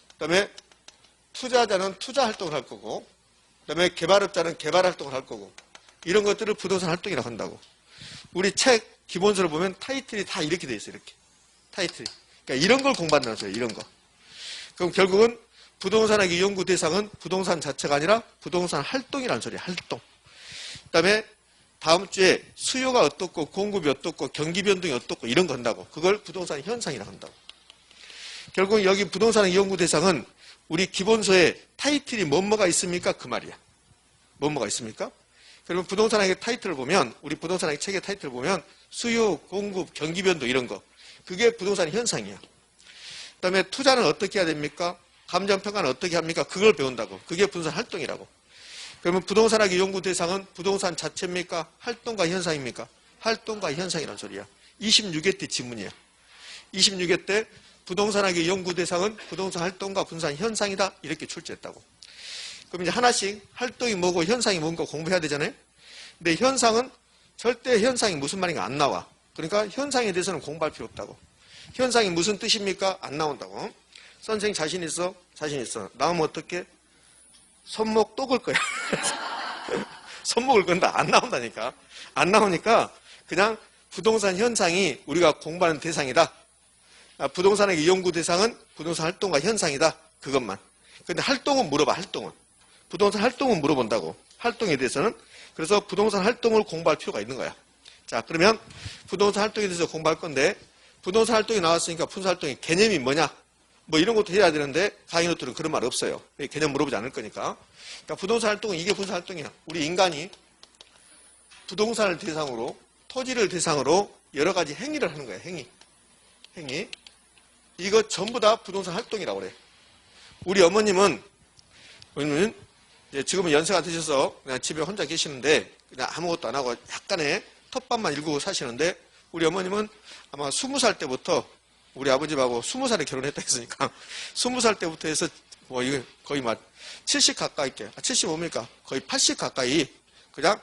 A: 그 다음에 투자자는 투자 활동을 할 거고, 그 다음에 개발업자는 개발 활동을 할 거고, 이런 것들을 부동산 활동이라고 한다고. 우리 책 기본서를 보면 타이틀이 다 이렇게 돼 있어요. 이렇게. 타이틀이. 그러니까 이런 걸 공부한다는 거예요. 이런 거. 그럼 결국은 부동산학의 연구 대상은 부동산 자체가 아니라 부동산 활동이라는 소리예요. 활동. 그 다음에 다음 주에 수요가 어떻고 공급이 어떻고 경기 변동이 어떻고 이런 거 한다고. 그걸 부동산 현상이라고 한다고. 결국 여기 부동산의 연구 대상은 우리 기본서에 타이틀이 뭐뭐가 있습니까? 그 말이야. 뭐뭐가 있습니까? 그러면 부동산학의 타이틀을 보면, 우리 부동산학의 책의 타이틀을 보면 수요, 공급, 경기 변동 이런 거. 그게 부동산 현상이야. 그 다음에 투자는 어떻게 해야 됩니까? 감정평가는 어떻게 합니까? 그걸 배운다고. 그게 부동산 활동이라고. 그러면 부동산학의 연구 대상은 부동산 자체입니까? 활동과 현상입니까? 활동과 현상이란 소리야. 26회 때 지문이야. 26회 때 부동산학의 연구 대상은 부동산 활동과 부동산 현상이다. 이렇게 출제했다고. 그럼 이제 하나씩 활동이 뭐고 현상이 뭔가 공부해야 되잖아요. 근데 현상은 절대 현상이 무슨 말인가 안 나와. 그러니까 현상에 대해서는 공부할 필요 없다고. 현상이 무슨 뜻입니까? 안 나온다고. 선생님 자신 있어? 자신 있어. 나오면 어떻게? 손목 또 걸 거야. 손목을 건다. 안 나온다니까. 안 나오니까 그냥 부동산 현상이 우리가 공부하는 대상이다. 부동산의 연구 대상은 부동산 활동과 현상이다. 그것만. 근데 활동은 물어봐. 활동은. 부동산 활동은 물어본다고. 활동에 대해서는. 그래서 부동산 활동을 공부할 필요가 있는 거야. 자, 그러면 부동산 활동에 대해서 공부할 건데, 부동산 활동이 나왔으니까 부동산 활동의 개념이 뭐냐? 뭐 이런 것도 해야 되는데 강의 노트는 그런 말 없어요. 개념 물어보지 않을 거니까. 그러니까 부동산 활동은 이게 부동산 활동이야. 우리 인간이 부동산을 대상으로, 토지를 대상으로 여러 가지 행위를 하는 거야. 행위. 이거 전부 다 부동산 활동이라고 그래. 우리 어머님은 지금은 연세가 드셔서 그냥 집에 혼자 계시는데 그냥 아무것도 안 하고 약간의 텃밭만 일구고 사시는데, 우리 어머님은 아마 20살 때부터 우리 아버지하고 20살에 결혼했다 했으니까 20살 때부터 해서 뭐 이거 거의 막 70 가까이, 75입니까? 거의 80 가까이 그냥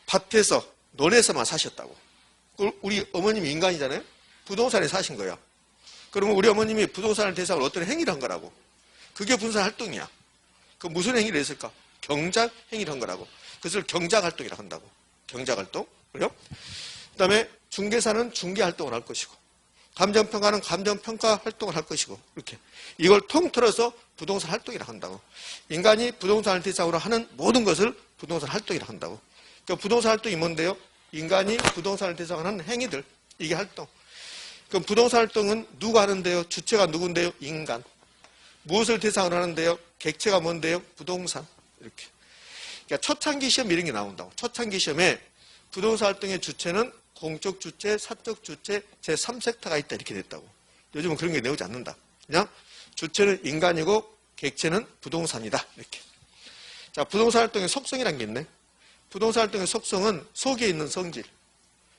A: 밭에서 논에서만 사셨다고. 우리 어머님이 인간이잖아요. 부동산에 사신 거야. 그러면 우리 어머님이 부동산을 대상으로 어떤 행위를 한 거라고. 그게 분산 활동이야. 그 무슨 행위를 했을까? 경작 행위를 한 거라고. 그것을 경작 활동이라고 한다고. 경작 활동. 그래요? 그 다음에 중개사는 중개 활동을 할 것이고, 감정평가는 감정평가 활동을 할 것이고, 이렇게. 이걸 통틀어서 부동산 활동이라고 한다고. 인간이 부동산을 대상으로 하는 모든 것을 부동산 활동이라고 한다고. 그러니까 부동산 활동이 뭔데요? 인간이 부동산을 대상으로 하는 행위들. 이게 활동. 그럼 부동산 활동은 누가 하는데요? 주체가 누군데요? 인간. 무엇을 대상으로 하는데요? 객체가 뭔데요? 부동산. 이렇게. 그러니까 초창기 시험 이런 게 나온다고. 초창기 시험에 부동산 활동의 주체는 공적 주체, 사적 주체, 제3섹터가 있다. 이렇게 됐다고. 요즘은 그런 게 나오지 않는다. 그냥 주체는 인간이고 객체는 부동산이다. 이렇게. 자, 부동산 활동의 속성이라는 게 있네. 부동산 활동의 속성은 속에 있는 성질.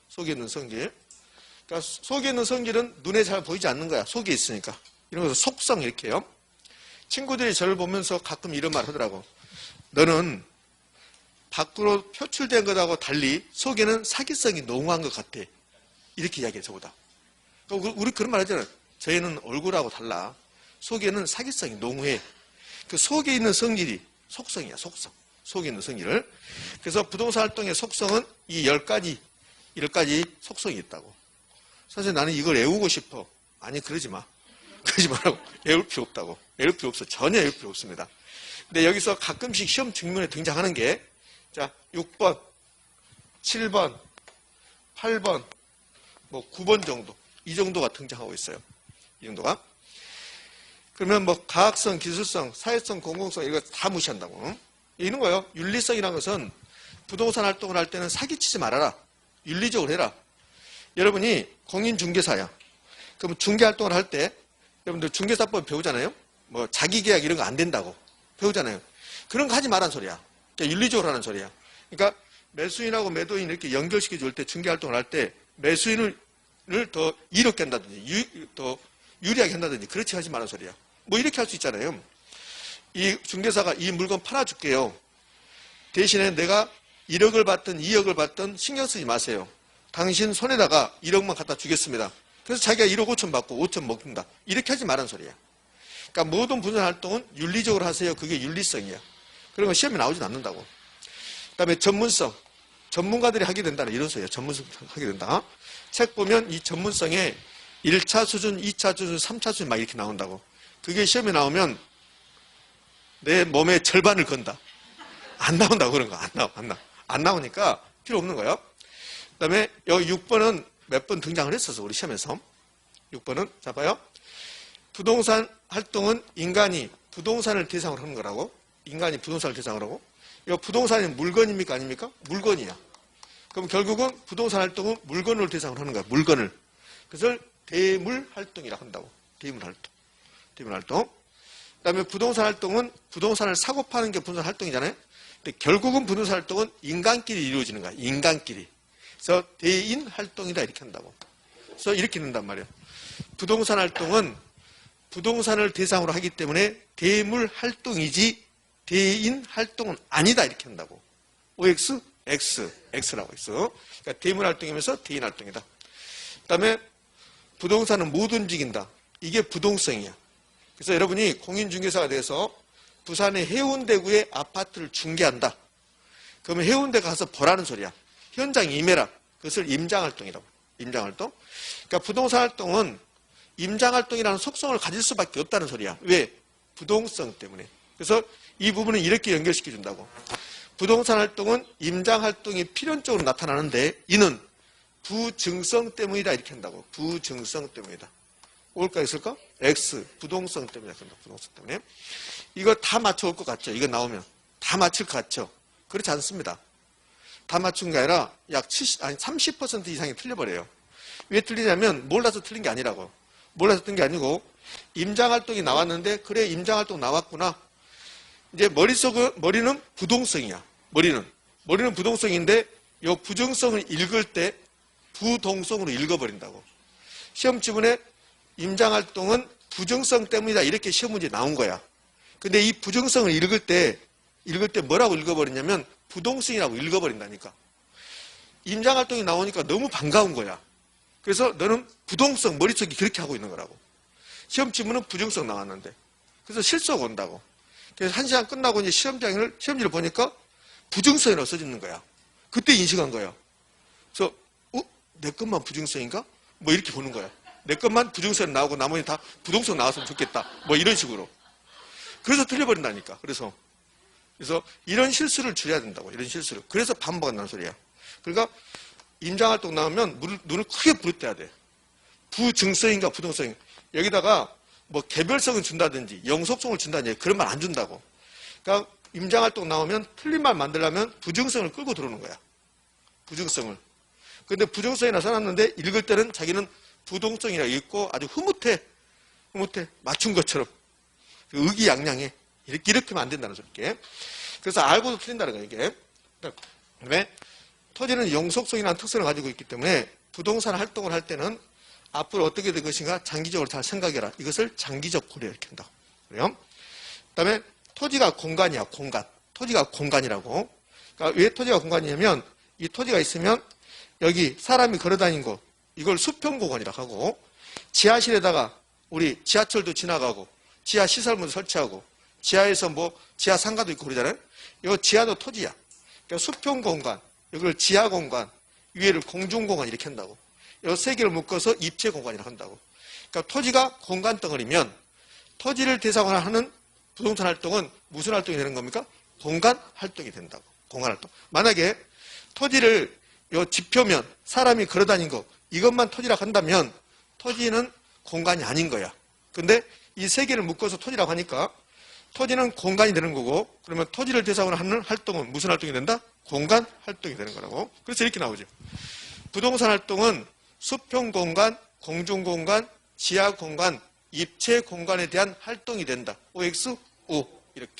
A: 속에 있는 성질. 그러니까 속에 있는 성질은 눈에 잘 보이지 않는 거야. 속에 있으니까. 이런 것을 속성 이렇게 해요. 친구들이 저를 보면서 가끔 이런 말 하더라고. 너는 밖으로 표출된 것하고 달리 속에는 사기성이 농후한 것 같아. 이렇게 이야기해 저보다. 그러니까 우리 그런 말 하잖아요. 저희는 얼굴하고 달라. 속에는 사기성이 농후해. 그 속에 있는 성질이 속성이야. 속성. 속에 있는 성질을. 그래서 부동산 활동의 속성은 이 10가지 속성이 있다고. 선생님 나는 이걸 외우고 싶어. 아니 그러지 마. 그러지 말라고. 외울 필요 없다고. 외울 필요 없어. 전혀 외울 필요 없습니다. 근데 여기서 가끔씩 시험 측면에 등장하는 게 자, 6번, 7번, 8번, 뭐 9번 정도. 이 정도가 등장하고 있어요. 이 정도가. 그러면 뭐 과학성, 기술성, 사회성, 공공성 이거 다 무시한다고. 이런 거예요. 윤리성이라는 것은 부동산 활동을 할 때는 사기치지 말아라. 윤리적으로 해라. 여러분이 공인중개사야. 그럼 중개활동을 할 때 여러분들 중개사법 배우잖아요. 뭐 자기계약 이런 거 안 된다고 배우잖아요. 그런 거 하지 말란 소리야. 그러니까 윤리적으로 하는 소리야. 그러니까 매수인하고 매도인 이렇게 연결시켜 줄 때 중개활동을 할 때 매수인을 더 이롭게 한다든지 더 유리하게 한다든지 그렇지 하지 말란 소리야. 뭐 이렇게 할 수 있잖아요. 이 중개사가 이 물건 팔아줄게요. 대신에 내가 1억을 받든 2억을 받든 신경 쓰지 마세요. 당신 손에다가 1억만 갖다 주겠습니다. 그래서 자기가 1억 5천 받고 5천 먹는다. 이렇게 하지 말란 소리야. 그러니까 모든 부동산 활동은 윤리적으로 하세요. 그게 윤리성이야. 그런 건 시험에 나오진 않는다고. 그 다음에 전문성. 전문가들이 하게 된다는 이런 소리야. 전문성 하게 된다. 책 보면 이 전문성에 1차 수준, 2차 수준, 3차 수준 막 이렇게 나온다고. 그게 시험에 나오면 내 몸의 절반을 건다. 안 나온다고 그런 거. 안 나오니까 필요 없는 거예요. 그 다음에 여기 6번은 몇 번 등장을 했었어. 우리 시험에서. 6번은 자 봐요. 부동산 활동은 인간이 부동산을 대상으로 하는 거라고. 인간이 부동산을 대상으로 하고. 이 부동산이 물건입니까? 아닙니까? 물건이야. 그럼 결국은 부동산 활동은 물건을 대상으로 하는 거야. 물건을. 그것을 대물 활동이라고 한다고. 대물 활동. 대물 활동. 그 다음에 부동산 활동은 부동산을 사고 파는 게 부동산 활동이잖아요. 근데 결국은 부동산 활동은 인간끼리 이루어지는 거야. 인간끼리. 그래서 대인 활동이다 이렇게 한다고. 그래서 이렇게 된단 말이에요. 부동산 활동은 부동산을 대상으로 하기 때문에 대물 활동이지 대인 활동은 아니다 이렇게 한다고. OX, X, X라고 했어. 그러니까 대물 활동이면서 대인 활동이다. 그 다음에 부동산은 못 움직인다. 이게 부동성이야. 그래서 여러분이 공인중개사가 돼서 부산의 해운대구에 아파트를 중개한다. 그러면 해운대 가서 보라는 소리야. 현장 임해라. 그것을 임장활동이라고. 임장활동. 그러니까 부동산 활동은 임장활동이라는 속성을 가질 수밖에 없다는 소리야. 왜? 부동성 때문에. 그래서 이 부분은 이렇게 연결시켜 준다고. 부동산 활동은 임장활동이 필연적으로 나타나는데 이는 부증성 때문이다 이렇게 한다고. 부증성 때문이다. 올까 있을까? X. 부동성 때문이다. 부동성 때문에. 이거 다 맞춰올 것 같죠? 이거 나오면. 다 맞힐 것 같죠? 그렇지 않습니다. 다 맞춘 게 아니라 약 30% 이상이 틀려버려요. 왜 틀리냐면 몰라서 틀린 게 아니라고. 몰라서 틀린 게 아니고 임장활동이 나왔는데 그래 임장활동 나왔구나. 이제 머리는 부동성이야. 머리는 부동성인데 이 부정성을 읽을 때 부동성으로 읽어버린다고. 시험 지문에 임장활동은 부정성 때문이다 이렇게 시험 문제 나온 거야. 근데 이 부정성을 읽을 때 뭐라고 읽어버리냐면 부동성이라고 읽어버린다니까. 임장활동이 나오니까 너무 반가운 거야. 그래서 너는 부동성 머릿속이 그렇게 하고 있는 거라고. 시험 지문은 부정성 나왔는데. 그래서 실수가 온다고. 그래서 1시간 끝나고 이제 시험지를 보니까 부정성이 없어지는 거야. 그때 인식한 거야. 그래서, 내 것만 부정성인가? 뭐 이렇게 보는 거야. 내 것만 부정성 나오고 나머지 다 부동성 나왔으면 좋겠다. 뭐 이런 식으로. 그래서 틀려버린다니까. 그래서 이런 실수를 줄여야 된다고. 이런 실수를. 그래서 반복한다는 소리야. 그러니까 임장활동 나오면 눈을 크게 부릅뜨야 돼. 부증성인가 부동성인가. 여기다가 뭐 개별성을 준다든지 영속성을 준다든지 그런 말 안 준다고. 그러니까 임장활동 나오면 틀린 말 만들려면 부정성을 끌고 들어오는 거야. 부정성을. 근데 부정성이 나타났는데 읽을 때는 자기는 부동성이라 읽고 아주 흐뭇해. 맞춘 것처럼. 의기양양해. 이렇게 하면 안 된다는 소리게. 그래서 알고도 틀린다는 거예요, 이게. 그다음에 토지는 영속성이라는 특성을 가지고 있기 때문에 부동산 활동을 할 때는 앞으로 어떻게 될 것인가 장기적으로 잘 생각해라. 이것을 장기적 고려 이렇게 한다고. 그래요? 그다음에 토지가 공간이야, 공간. 토지가 공간이라고. 그러니까 왜 토지가 공간이냐면 이 토지가 있으면 여기 사람이 걸어다닌 곳, 이걸 수평공간이라고 하고 지하실에다가 우리 지하철도 지나가고 지하 시설물도 설치하고 지하에서 뭐 지하 상가도 있고 그러잖아요. 이거 지하도 토지야. 그러니까 수평공간, 이걸 지하공간, 위에를 공중공간 이렇게 한다고. 이 세 개를 묶어서 입체공간이라고 한다고. 그러니까 토지가 공간 덩어리면 토지를 대상으로 하는 부동산 활동은 무슨 활동이 되는 겁니까? 공간 활동이 된다고. 공간 활동. 만약에 토지를 요 지표면 사람이 걸어다닌 거 이것만 토지라고 한다면 토지는 공간이 아닌 거야. 근데 이 세 개를 묶어서 토지라고 하니까 토지는 공간이 되는 거고 그러면 토지를 대상으로 하는 활동은 무슨 활동이 된다? 공간 활동이 되는 거라고. 그래서 이렇게 나오죠. 부동산 활동은 수평공간, 공중공간, 지하공간, 입체공간에 대한 활동이 된다. OX, O 이렇게.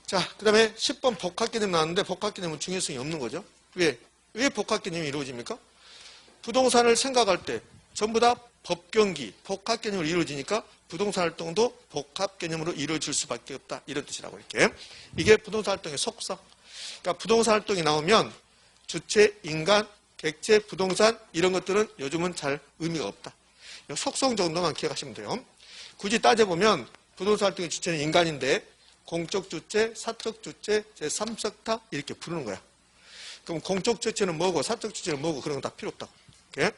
A: 자, 그 다음에 10번 복합개념 나왔는데 복합개념은 중요성이 없는 거죠. 왜 복합개념이 이루어집니까? 부동산을 생각할 때 전부 다 법경기, 복합개념으로 이루어지니까 부동산 활동도 복합개념으로 이루어질 수밖에 없다. 이런 뜻이라고 이렇게. 이게 부동산 활동의 속성. 그러니까 부동산 활동이 나오면 주체, 인간, 객체, 부동산 이런 것들은 요즘은 잘 의미가 없다. 속성 정도만 기억하시면 돼요. 굳이 따져보면 부동산 활동의 주체는 인간인데 공적 주체, 사적 주체, 제3색타 이렇게 부르는 거야. 그럼 공적 주체는 뭐고 사적 주체는 뭐고 그런 건 다 필요 없다. 이렇게.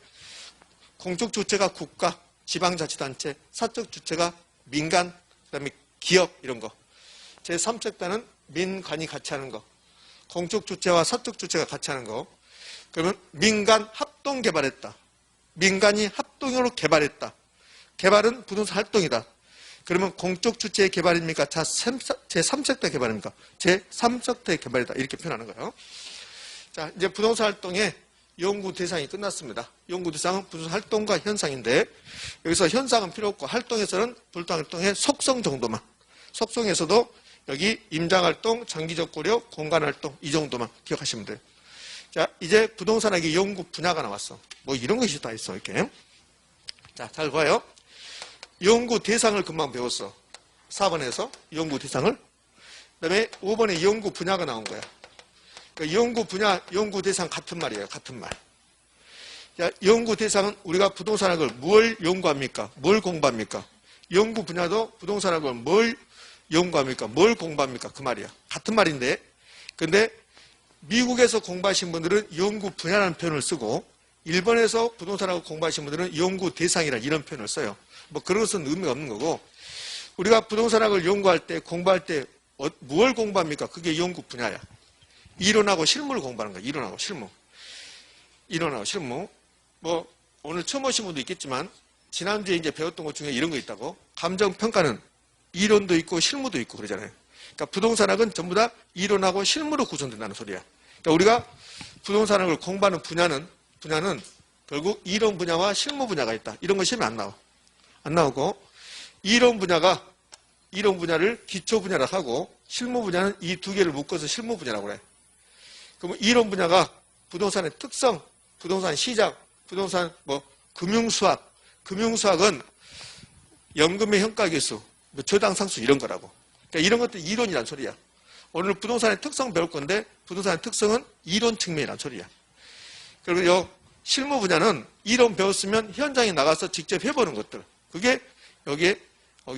A: 공적 주체가 국가, 지방자치단체, 사적 주체가 민간, 그다음에 기업 이런 거. 제3색타는 민간이 같이 하는 거. 공적 주체와 사적 주체가 같이 하는 거. 그러면 민간 합동 개발했다. 민간이 합동으로 개발했다. 개발은 부동산 활동이다. 그러면 공적 주체의 개발입니까? 제3색타 개발입니까? 제3색타의 개발이다. 이렇게 표현하는 거예요. 자, 이제 부동산 활동의 연구 대상이 끝났습니다. 연구 대상은 부동산 활동과 현상인데 여기서 현상은 필요 없고 활동에서는 부동산 활동의 속성 정도만. 속성에서도 여기 임장활동, 장기적 고려, 공간활동 이 정도만 기억하시면 돼요. 자, 이제 부동산학의 연구 분야가 나왔어. 뭐 이런 것이 다 있어, 이렇게. 자, 잘 봐요. 연구 대상을 금방 배웠어. 4번에서 연구 대상을. 그 다음에 5번에 연구 분야가 나온 거야. 그러니까 연구 분야, 연구 대상 같은 말이에요. 같은 말. 자, 연구 대상은 우리가 부동산학을 뭘 연구합니까? 뭘 공부합니까? 연구 분야도 부동산학을 뭘 연구합니까? 뭘 공부합니까? 그 말이야. 같은 말인데. 근데 미국에서 공부하신 분들은 연구 분야라는 표현을 쓰고 일본에서 부동산학을 공부하신 분들은 연구 대상이라는 이런 표현을 써요. 뭐 그런 것은 의미가 없는 거고 우리가 부동산학을 연구할 때 공부할 때 뭘 공부합니까? 그게 연구 분야야. 이론하고 실무를 공부하는 거야. 이론하고 실무. 이론하고 실무. 뭐 오늘 처음 오신 분도 있겠지만 지난주에 이제 배웠던 것 중에 이런 거 있다고. 감정평가는 이론도 있고 실무도 있고 그러잖아요. 그러니까 부동산학은 전부 다 이론하고 실무로 구성된다는 소리야. 그러니까 우리가 부동산학을 공부하는 분야는 결국 이론 분야와 실무 분야가 있다. 이런 거 시험에 안 나와. 안 나오고 이론 분야를 기초 분야라고 하고 실무 분야는 이 두 개를 묶어서 실무 분야라고 그래. 그러면 이론 분야가 부동산의 특성, 부동산 시장, 부동산 뭐 금융수학, 금융수학은 연금의 현가계수, 뭐 저당상수 이런 거라고. 그러니까 이런 것도 이론이란 소리야. 오늘 부동산의 특성 배울 건데 부동산의 특성은 이론 측면이란 소리야. 그리고 이 실무 분야는 이론 배웠으면 현장에 나가서 직접 해보는 것들. 그게 여기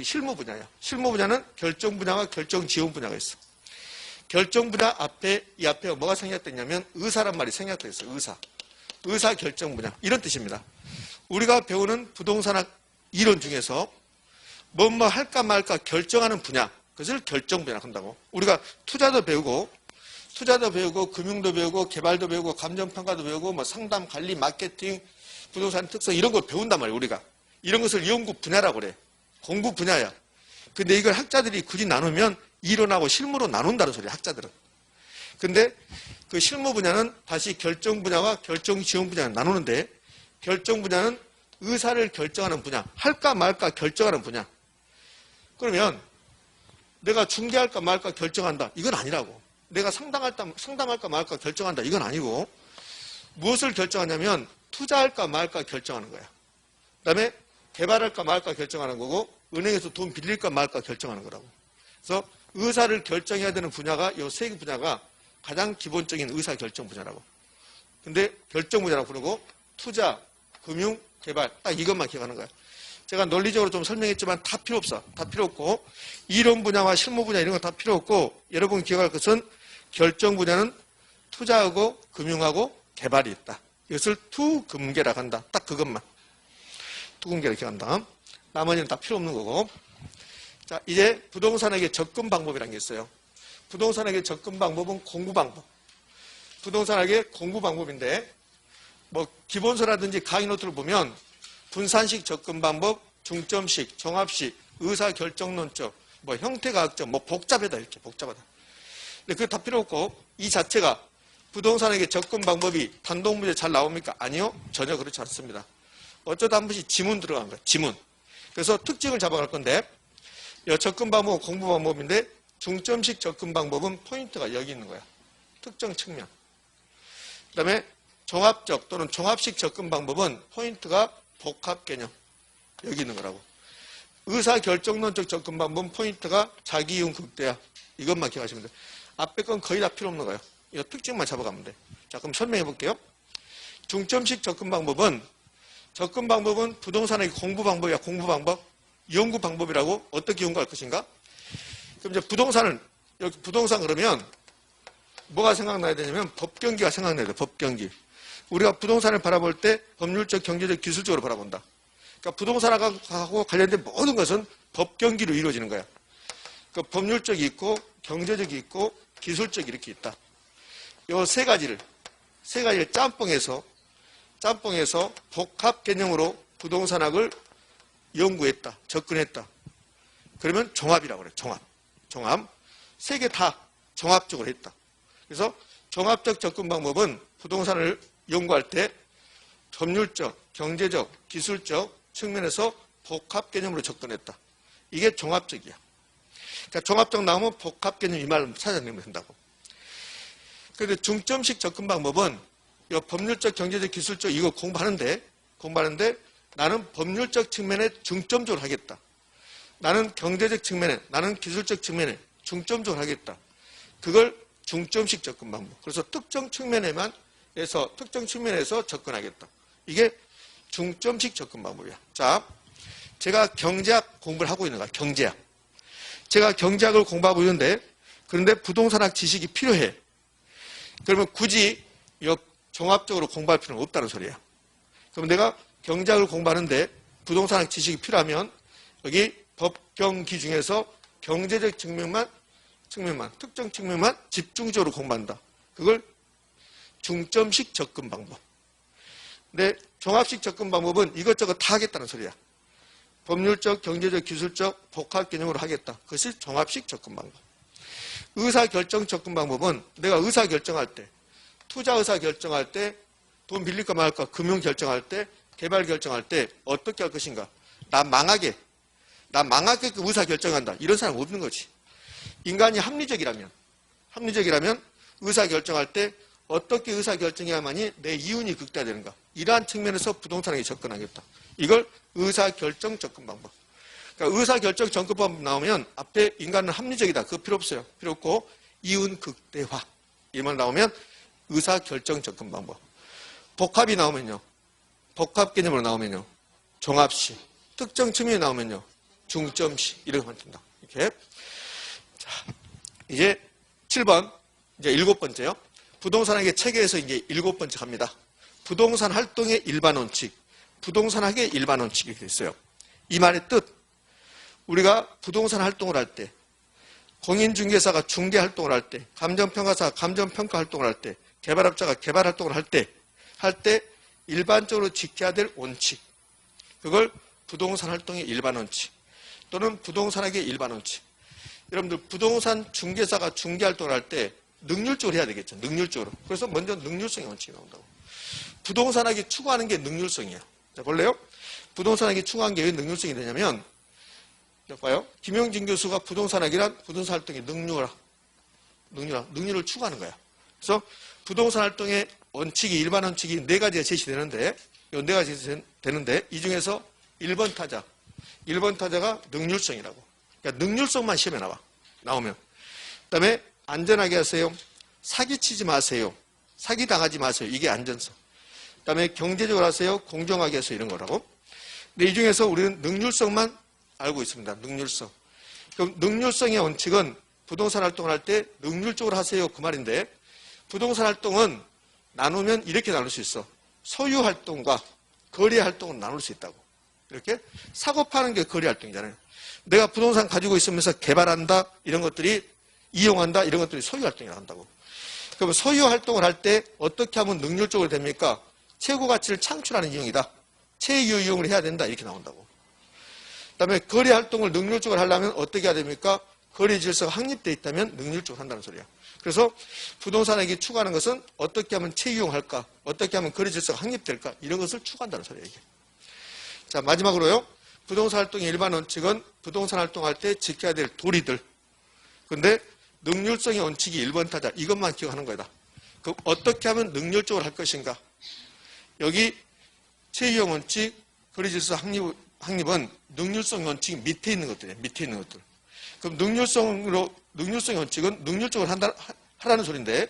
A: 실무 분야야. 실무 분야는 결정 분야와 결정 지원 분야가 있어. 결정 분야 앞에, 이 앞에 뭐가 생략됐냐면 의사란 말이 생략됐어요. 의사 결정 분야. 이런 뜻입니다. 우리가 배우는 부동산학 이론 중에서 뭐뭐 할까 말까 결정하는 분야. 그것을 결정 분야라고 한다고. 우리가 투자도 배우고, 금융도 배우고, 개발도 배우고, 감정평가도 배우고, 뭐 상담, 관리, 마케팅, 부동산 특성 이런 걸 배운단 말이에요. 우리가. 이런 것을 연구 분야라고 그래. 공부 분야야. 근데 이걸 학자들이 굳이 나누면 이론하고 실무로 나눈다는 소리야. 학자들은. 근데 그 실무 분야는 다시 결정 분야와 결정 지원 분야를 나누는데 결정 분야는 의사를 결정하는 분야. 할까 말까 결정하는 분야. 그러면 내가 중개할까 말까 결정한다. 이건 아니라고. 내가 상담할까 말까 결정한다. 이건 아니고 무엇을 결정하냐면 투자할까 말까 결정하는 거야. 그 다음에 개발할까 말까 결정하는 거고 은행에서 돈 빌릴까 말까 결정하는 거라고. 그래서 의사를 결정해야 되는 분야가 이 세 개 분야가 가장 기본적인 의사 결정 분야라고. 근데 결정 분야라고 부르고 투자, 금융, 개발 딱 이것만 기억하는 거야. 제가 논리적으로 좀 설명했지만 다 필요 없어. 다 필요 없고 이론 분야와 실무 분야 이런 거 다 필요 없고 여러분 기억할 것은 결정 분야는 투자하고 금융하고 개발이 있다. 이것을 투금계라고 한다. 딱 그것만. 투금계를 기억한다. 나머지는 다 필요 없는 거고. 자, 이제 부동산에게 접근 방법이라는 게 있어요. 부동산에게 접근 방법은 공부 방법. 부동산에게 공부 방법인데 뭐 기본서라든지 강의 노트를 보면 분산식 접근 방법, 중점식, 종합식, 의사결정론적, 뭐 형태과학적, 뭐 복잡하다 이렇게 복잡하다. 근데 그게 다 필요 없고 이 자체가 부동산에게 접근 방법이 단독 문제 잘 나옵니까? 아니요. 전혀 그렇지 않습니다. 어쩌다 한 번씩 지문 들어간 거예요. 지문. 그래서 특징을 잡아갈 건데 이 접근 방법은 공부 방법인데 중점식 접근 방법은 포인트가 여기 있는 거야. 특정 측면. 그 다음에 종합적 또는 종합식 접근 방법은 포인트가 복합 개념. 여기 있는 거라고. 의사결정론적 접근 방법은 포인트가 자기이용 극대화. 이것만 기억하시면 돼요. 앞에 건 거의 다 필요 없는 거예요. 이 특징만 잡아가면 돼. 자, 그럼 설명해 볼게요. 중점식 접근 방법은 부동산의 공부 방법이야. 공부 방법. 연구 방법이라고 어떻게 연구할 것인가? 그럼 이제 여기 부동산 그러면 뭐가 생각나야 되냐면 법경기가 생각나야 돼. 법경기. 우리가 부동산을 바라볼 때 법률적, 경제적, 기술적으로 바라본다. 그러니까 부동산하고 관련된 모든 것은 법경기로 이루어지는 거야. 그 법률적이 있고 경제적이 있고 기술적이 이렇게 있다. 이 세 가지를 짬뽕해서 복합 개념으로 부동산학을 연구했다. 접근했다. 그러면 종합이라고 그래. 종합. 세 개 다 종합적으로 했다. 그래서 종합적 접근 방법은 부동산을 연구할 때 법률적, 경제적, 기술적 측면에서 복합 개념으로 접근했다. 이게 종합적이야. 그러니까 종합적 나오면 복합 개념 이 말을 찾아내면 된다고. 그런데 중점식 접근 방법은 이 법률적, 경제적, 기술적 이거 공부하는데 나는 법률적 측면에 중점적으로 하겠다. 나는 경제적 측면에, 나는 기술적 측면에 중점적으로 하겠다. 그걸 중점식 접근 방법. 그래서 특정 측면에서 접근하겠다. 이게 중점식 접근 방법이야. 자, 제가 경제학 공부를 하고 있는 거야. 경제학. 제가 경제학을 공부하고 있는데 그런데 부동산학 지식이 필요해. 그러면 굳이 종합적으로 공부할 필요는 없다는 소리야. 그럼 내가 경제학을 공부하는데 부동산학 지식이 필요하면 여기 법경기 중에서 경제적 측면만 특정 측면만 집중적으로 공부한다. 그걸 중점식 접근 방법. 근데 종합식 접근 방법은 이것저것 다 하겠다는 소리야. 법률적, 경제적, 기술적 복합 개념으로 하겠다. 그것이 종합식 접근 방법. 의사결정 접근 방법은 내가 의사결정할 때, 투자 의사결정할 때, 돈 빌릴까 말까, 금융 결정할 때, 개발 결정할 때 어떻게 할 것인가. 나 망하게 그 의사결정한다. 이런 사람 없는 거지. 인간이 합리적이라면 의사결정할 때 어떻게 의사결정해야만이 내 이윤이 극대화되는가. 이러한 측면에서 부동산에게 접근하겠다. 이걸 의사결정 접근 방법. 그러니까 의사결정 접근 방법 나오면 앞에 인간은 합리적이다. 그거 필요 없어요. 필요 없고 이윤 극대화. 이만 나오면 의사결정 접근 방법. 복합이 나오면요. 복합 개념으로 나오면요. 종합식. 특정 측면이 나오면요. 중점시 이렇게 하면 된다. 이렇게. 자, 이제 7번, 이제 7번째요. 부동산학의 체계에서 이제 7번째 갑니다. 부동산 활동의 일반 원칙, 부동산학의 일반 원칙이 이렇게 있어요. 이 말의 뜻, 우리가 부동산 활동을 할 때, 공인중개사가 중개 활동을 할 때, 감정평가사가 감정평가 활동을 할 때, 개발업자가 개발 활동을 할 때 일반적으로 지켜야 될 원칙, 그걸 부동산 활동의 일반 원칙 또는 부동산학의 일반 원칙. 여러분들 부동산 중개사가 중개 활동을 할 때 능률적으로 해야 되겠죠. 능률적으로. 그래서 먼저 능률성의 원칙이 나온다고. 부동산학이 추구하는 게 능률성이에요. 자, 볼래요? 부동산학이 추구하는 게 왜 능률성이 되냐면, 자, 봐요. 김용진 교수가 부동산학이란 부동산 활동의 능률을 추구하는 거야. 그래서 부동산 활동의 원칙이, 일반 원칙이 4가지가 제시되는데, 이 4가지가 제시되는데, 이 중에서 1번 타자가 능률성이라고. 그러니까 능률성만 시험에 나오면. 그 다음에 안전하게 하세요. 사기치지 마세요. 사기 당하지 마세요. 이게 안전성. 그 다음에 경제적으로 하세요. 공정하게 하세요. 이런 거라고. 근데 이 중에서 우리는 능률성만 알고 있습니다. 능률성. 그럼 능률성의 원칙은 부동산 활동을 할 때 능률적으로 하세요. 그 말인데, 부동산 활동은 나누면 이렇게 나눌 수 있어. 소유 활동과 거래 활동을 나눌 수 있다고. 이렇게 사고 파는 게 거래 활동이잖아요. 내가 부동산 가지고 있으면서 개발한다, 이런 것들이 이용한다, 이런 것들이 소유 활동이라고 한다고. 그럼 소유 활동을 할 때 어떻게 하면 능률적으로 됩니까? 최고 가치를 창출하는 이용이다. 최유 이용을 해야 된다. 이렇게 나온다고. 그 다음에 거래 활동을 능률적으로 하려면 어떻게 해야 됩니까? 거래 질서가 확립되어 있다면 능률적으로 한다는 소리야. 그래서 부동산학이 추구하는 것은 어떻게 하면 최유용할까? 어떻게 하면 거래 질서가 확립될까? 이런 것을 추구한다는 소리야, 이게. 자, 마지막으로요. 부동산 활동의 일반 원칙은 부동산 활동할 때 지켜야 될 도리들. 근데 능률성의 원칙이 1번 타자. 이것만 기억하는 거다. 그럼 어떻게 하면 능률적으로 할 것인가? 여기 최유용 원칙, 거래 질서 확립은 능률성 원칙 밑에 있는 것들이에요. 밑에 있는 것들. 그럼 능률성의 원칙은 능률적으로 하라는 소리인데,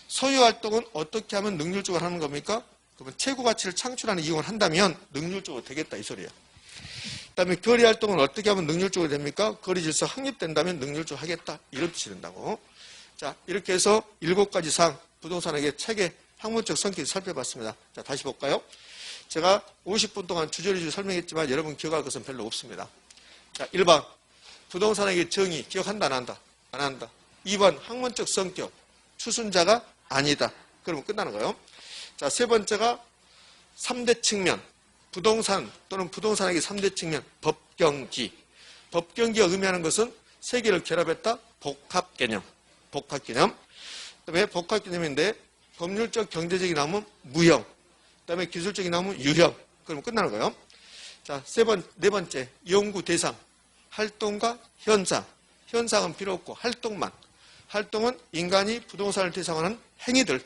A: 소유 활동은 어떻게 하면 능률적으로 하는 겁니까? 그러면 최고 가치를 창출하는 이용을 한다면 능률적으로 되겠다, 이 소리예요. 그 다음에 거래 활동은 어떻게 하면 능률적으로 됩니까? 거래 질서 확립된다면 능률적으로 하겠다, 이런 뜻이 된다고. 자, 이렇게 해서 7가지 사항, 부동산학의 체계, 학문적 성격을 살펴봤습니다. 자, 다시 볼까요? 제가 50분 동안 주저리 설명했지만 여러분 기억할 것은 별로 없습니다. 자, 1번. 부동산학의 정의, 기억한다, 안 한다? 안 한다. 2번, 학문적 성격, 추순자가 아니다. 그러면 끝나는 거예요. 자, 3번째가 3대 측면, 부동산 또는 부동산학의 3대 측면, 법경기. 법경기가 의미하는 것은 세 개를 결합했다, 복합개념. 복합개념. 그 다음에 복합개념인데, 법률적, 경제적이 나오면 무형. 그 다음에 기술적이 나오면 유형. 그러면 끝나는 거예요. 자, 네 번째, 연구 대상. 활동과 현상. 현상은 필요 없고 활동만. 활동은 인간이 부동산을 대상으로 하는 행위들.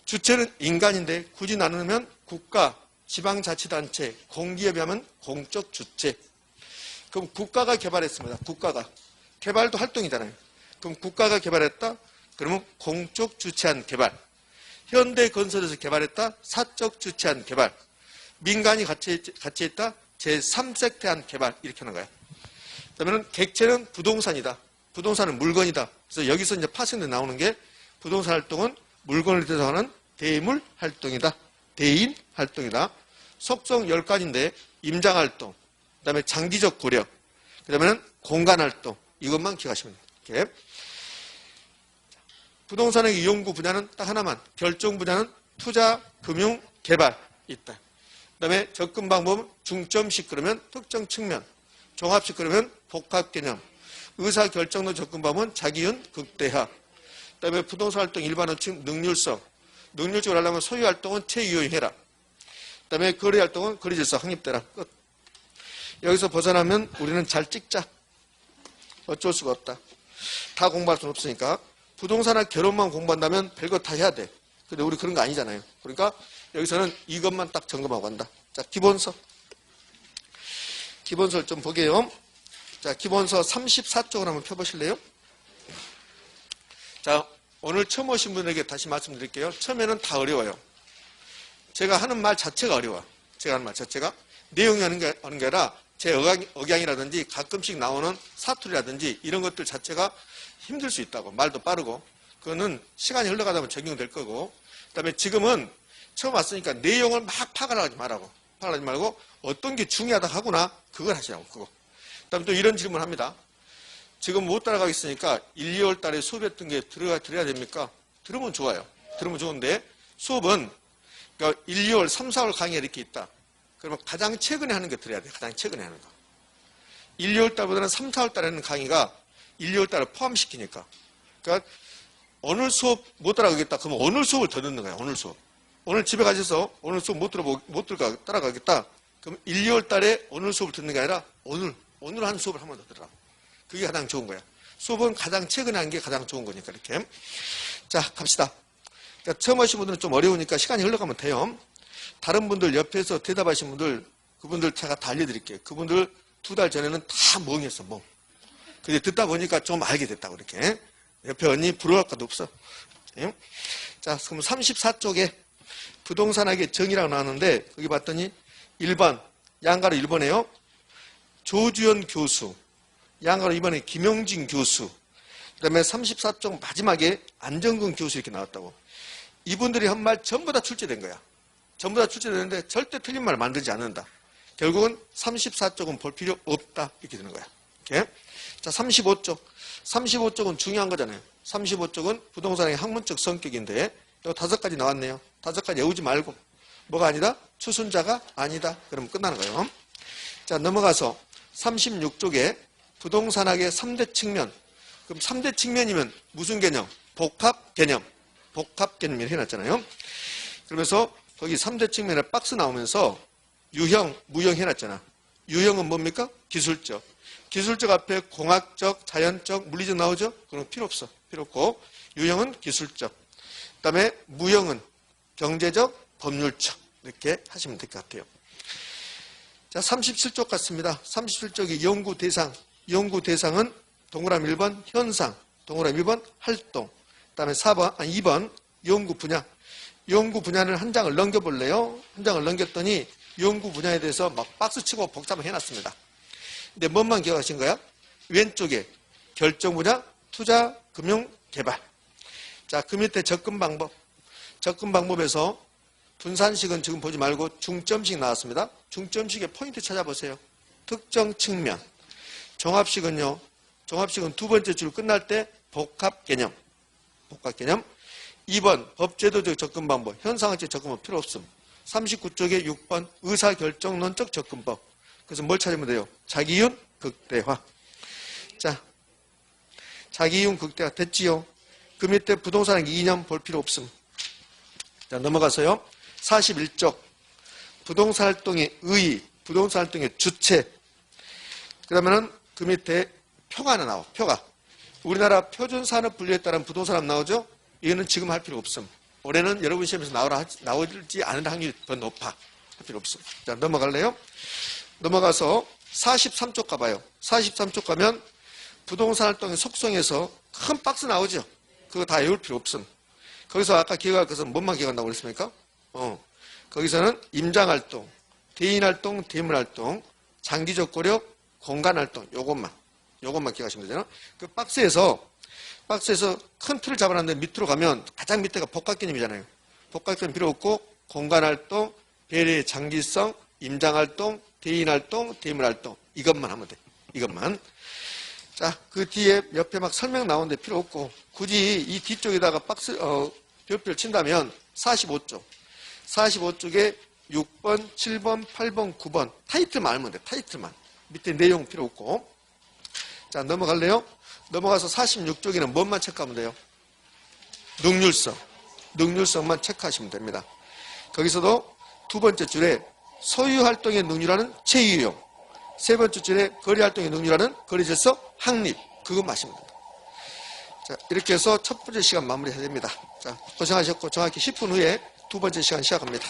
A: 주체는 인간인데 굳이 나누면 국가, 지방자치단체, 공기업이 하면 공적 주체. 그럼 국가가 개발했습니다. 국가가. 개발도 활동이잖아요. 그럼 국가가 개발했다? 그러면 공적 주체한 개발. 현대건설에서 개발했다? 사적 주체한 개발. 민간이 같이 했다? 제3섹터한 개발. 이렇게 하는 거예요. 그러면 객체는 부동산이다. 부동산은 물건이다. 그래서 여기서 이제 파생돼 나오는 게 부동산 활동은 물건을 대상하는 대물 활동이다. 대인 활동이다. 속성 10가지인데 임장 활동, 그 다음에 장기적 고려, 그 다음에는 공간 활동. 이것만 기억하시면 돼요. 이렇게. 부동산의 연구 분야는 딱 하나만. 결정 분야는 투자, 금융, 개발 있다. 그 다음에 접근 방법은 중점식 그러면 특정 측면, 종합식 그러면 복합개념, 의사결정로 접근 방법은 자기윤, 극대화. 그 다음에 부동산 활동 일반 원칙 능률성. 능률적으로 하려면 소유 활동은 최유효해라. 그 다음에 거래 활동은 거래 질서 확립되라. 끝. 여기서 벗어나면 우리는 잘 찍자. 어쩔 수가 없다. 다 공부할 수는 없으니까. 부동산학 결혼만 공부한다면 별거 다 해야 돼. 근데 우리 그런 거 아니잖아요. 그러니까 여기서는 이것만 딱 점검하고 간다. 자, 기본서. 기본서를 좀 보게요. 자, 기본서 34쪽을 한번 펴보실래요? 자, 오늘 처음 오신 분에게 다시 말씀드릴게요. 처음에는 다 어려워요. 제가 하는 말 자체가 어려워. 제가 하는 말 자체가. 내용이 하는 게 아니라 제 억양이라든지 가끔씩 나오는 사투리라든지 이런 것들 자체가 힘들 수 있다고. 말도 빠르고. 그거는 시간이 흘러가다 보면 적용될 거고. 그 다음에 지금은 처음 왔으니까 내용을 막 파악하지 말고 어떤 게 중요하다 하구나. 그걸 하시라고. 그거. 그 다음에 또 이런 질문을 합니다. 지금 못 따라가겠으니까 1, 2월 달에 수업했던 게 들어야 됩니까? 들으면 좋아요. 들으면 좋은데 수업은 그러니까 1, 2월, 3, 4월 강의가 이렇게 있다. 그러면 가장 최근에 하는 게 들어야 돼. 가장 최근에 하는 거. 1, 2월 달보다는 3, 4월 달에 하는 강의가 1, 2월 달을 포함시키니까. 그러니까 오늘 수업 못 따라가겠다. 그러면 오늘 수업을 더 듣는 거야. 오늘 수업. 오늘 집에 가셔서 오늘 수업 못 따라가겠다. 그럼 1, 2월 달에 오늘 수업을 듣는 게 아니라 오늘 하는 수업을 한 번 더 들으라. 그게 가장 좋은 거야. 수업은 가장 최근에 한 게 가장 좋은 거니까 이렇게. 자, 갑시다. 그러니까 처음 하신 분들은 좀 어려우니까 시간이 흘러가면 돼요. 다른 분들 옆에서 대답하신 분들, 그분들 제가 다 알려드릴게요. 그분들 2달 전에는 다 멍했어, 멍. 근데 듣다 보니까 좀 알게 됐다고, 이렇게. 옆에 언니 부러워할 것도 없어. 예? 자, 그럼 34쪽에 부동산학의 정의라고 나왔는데, 거기 봤더니 1번, 양가로 1번에요. 조주연 교수. 양가로 2번에 김용진 교수. 그 다음에 34쪽 마지막에 안정근 교수 이렇게 나왔다고. 이분들이 한 말 전부 다 출제된 거야. 전부 다 출제되는데 절대 틀린 말을 만들지 않는다. 결국은 34쪽은 볼 필요 없다. 이렇게 되는 거야. 이렇게. 자, 35쪽. 35쪽은 중요한 거잖아요. 35쪽은 부동산의 학문적 성격인데 이거 5가지 나왔네요. 5가지 외우지 말고. 뭐가 아니다? 추순자가 아니다. 그러면 끝나는 거예요. 자, 넘어가서 36쪽에 부동산학의 3대 측면. 그럼 3대 측면이면 무슨 개념? 복합 개념. 복합 개념이라고 해놨잖아요. 그러면서 거기 3대 측면에 박스 나오면서 유형, 무형 해놨잖아. 유형은 뭡니까? 기술적. 기술적 앞에 공학적, 자연적, 물리적 나오죠? 그럼 필요 없어. 필요 없고. 유형은 기술적. 그 다음에 무형은 경제적, 법률적. 이렇게 하시면 될 것 같아요. 자, 37쪽 같습니다. 37쪽이 연구 대상. 연구 대상은 동그라미 1번 현상, 동그라미 1번 활동. 그 다음에 2번 연구 분야. 연구 분야는 한 장을 넘겨볼래요? 한 장을 넘겼더니 연구 분야에 대해서 막 박스치고 복잡을 해놨습니다. 근데 뭔만 기억하신 거야? 왼쪽에 결정 분야, 투자, 금융, 개발. 자, 그 밑에 접근 방법. 접근 방법에서 분산식은 지금 보지 말고 중점식 나왔습니다. 중점식의 포인트 찾아보세요. 특정 측면. 종합식은요. 종합식은 2번째 줄 끝날 때 복합 개념. 복합 개념. 2번 법제도적 접근 방법. 현상학적 접근법 필요 없음. 39쪽에 6번 의사결정론적 접근법. 그래서 뭘 찾으면 돼요? 자기이윤 극대화. 자, 자기이윤 극대화 됐지요? 그 밑에 부동산학 이념 볼 필요 없음. 자, 넘어가서요. 41쪽 부동산 활동의 의의, 부동산 활동의 주체. 그러면은 그 밑에 표가 하나 나와. 표가. 우리나라 표준산업 분류에 따른 부동산업 나오죠? 이거는 지금 할 필요 없음. 올해는 여러분 시험에서 나오지 않을 확률이 더 높아. 할 필요 없음. 자, 넘어갈래요? 넘어가서 43쪽 가봐요. 43쪽 가면 부동산 활동의 속성에서 큰 박스 나오죠? 그거 다 외울 필요 없음. 거기서 아까 기억할 것은 뭔만 기억한다고 그랬습니까? 거기서는 임장활동, 대인활동, 대물활동, 장기적 고력, 공간활동, 요것만 기억하시면 되잖아요. 그 박스에서 큰 틀을 잡아놨는데 밑으로 가면 가장 밑에가 복합개념이잖아요. 복합개념 필요 없고 공간활동, 배려의 장기성, 임장활동, 대인활동, 대물활동 이것만 하면 돼. 이것만. 자, 그 뒤에 옆에 막 설명 나오는데 필요 없고 굳이 이 뒤쪽에다가 박스 별표를 친다면 45쪽. 45쪽에 6번, 7번, 8번, 9번 타이틀만 알면 돼. 타이틀만. 밑에 내용 필요 없고. 자, 넘어갈래요? 넘어가서 46쪽에는 뭔만 체크하면 돼요? 능률성. 능률성만 체크하시면 됩니다. 거기서도 2번째 줄에 소유활동의 능률하는 체유용. 3번째 줄에 거래활동의 능률하는 거래질서 확립. 그것만 하시면 됩니다. 자, 이렇게 해서 첫 번째 시간 마무리해야 됩니다. 자, 고생하셨고 정확히 10분 후에 2번째 시간 시작합니다.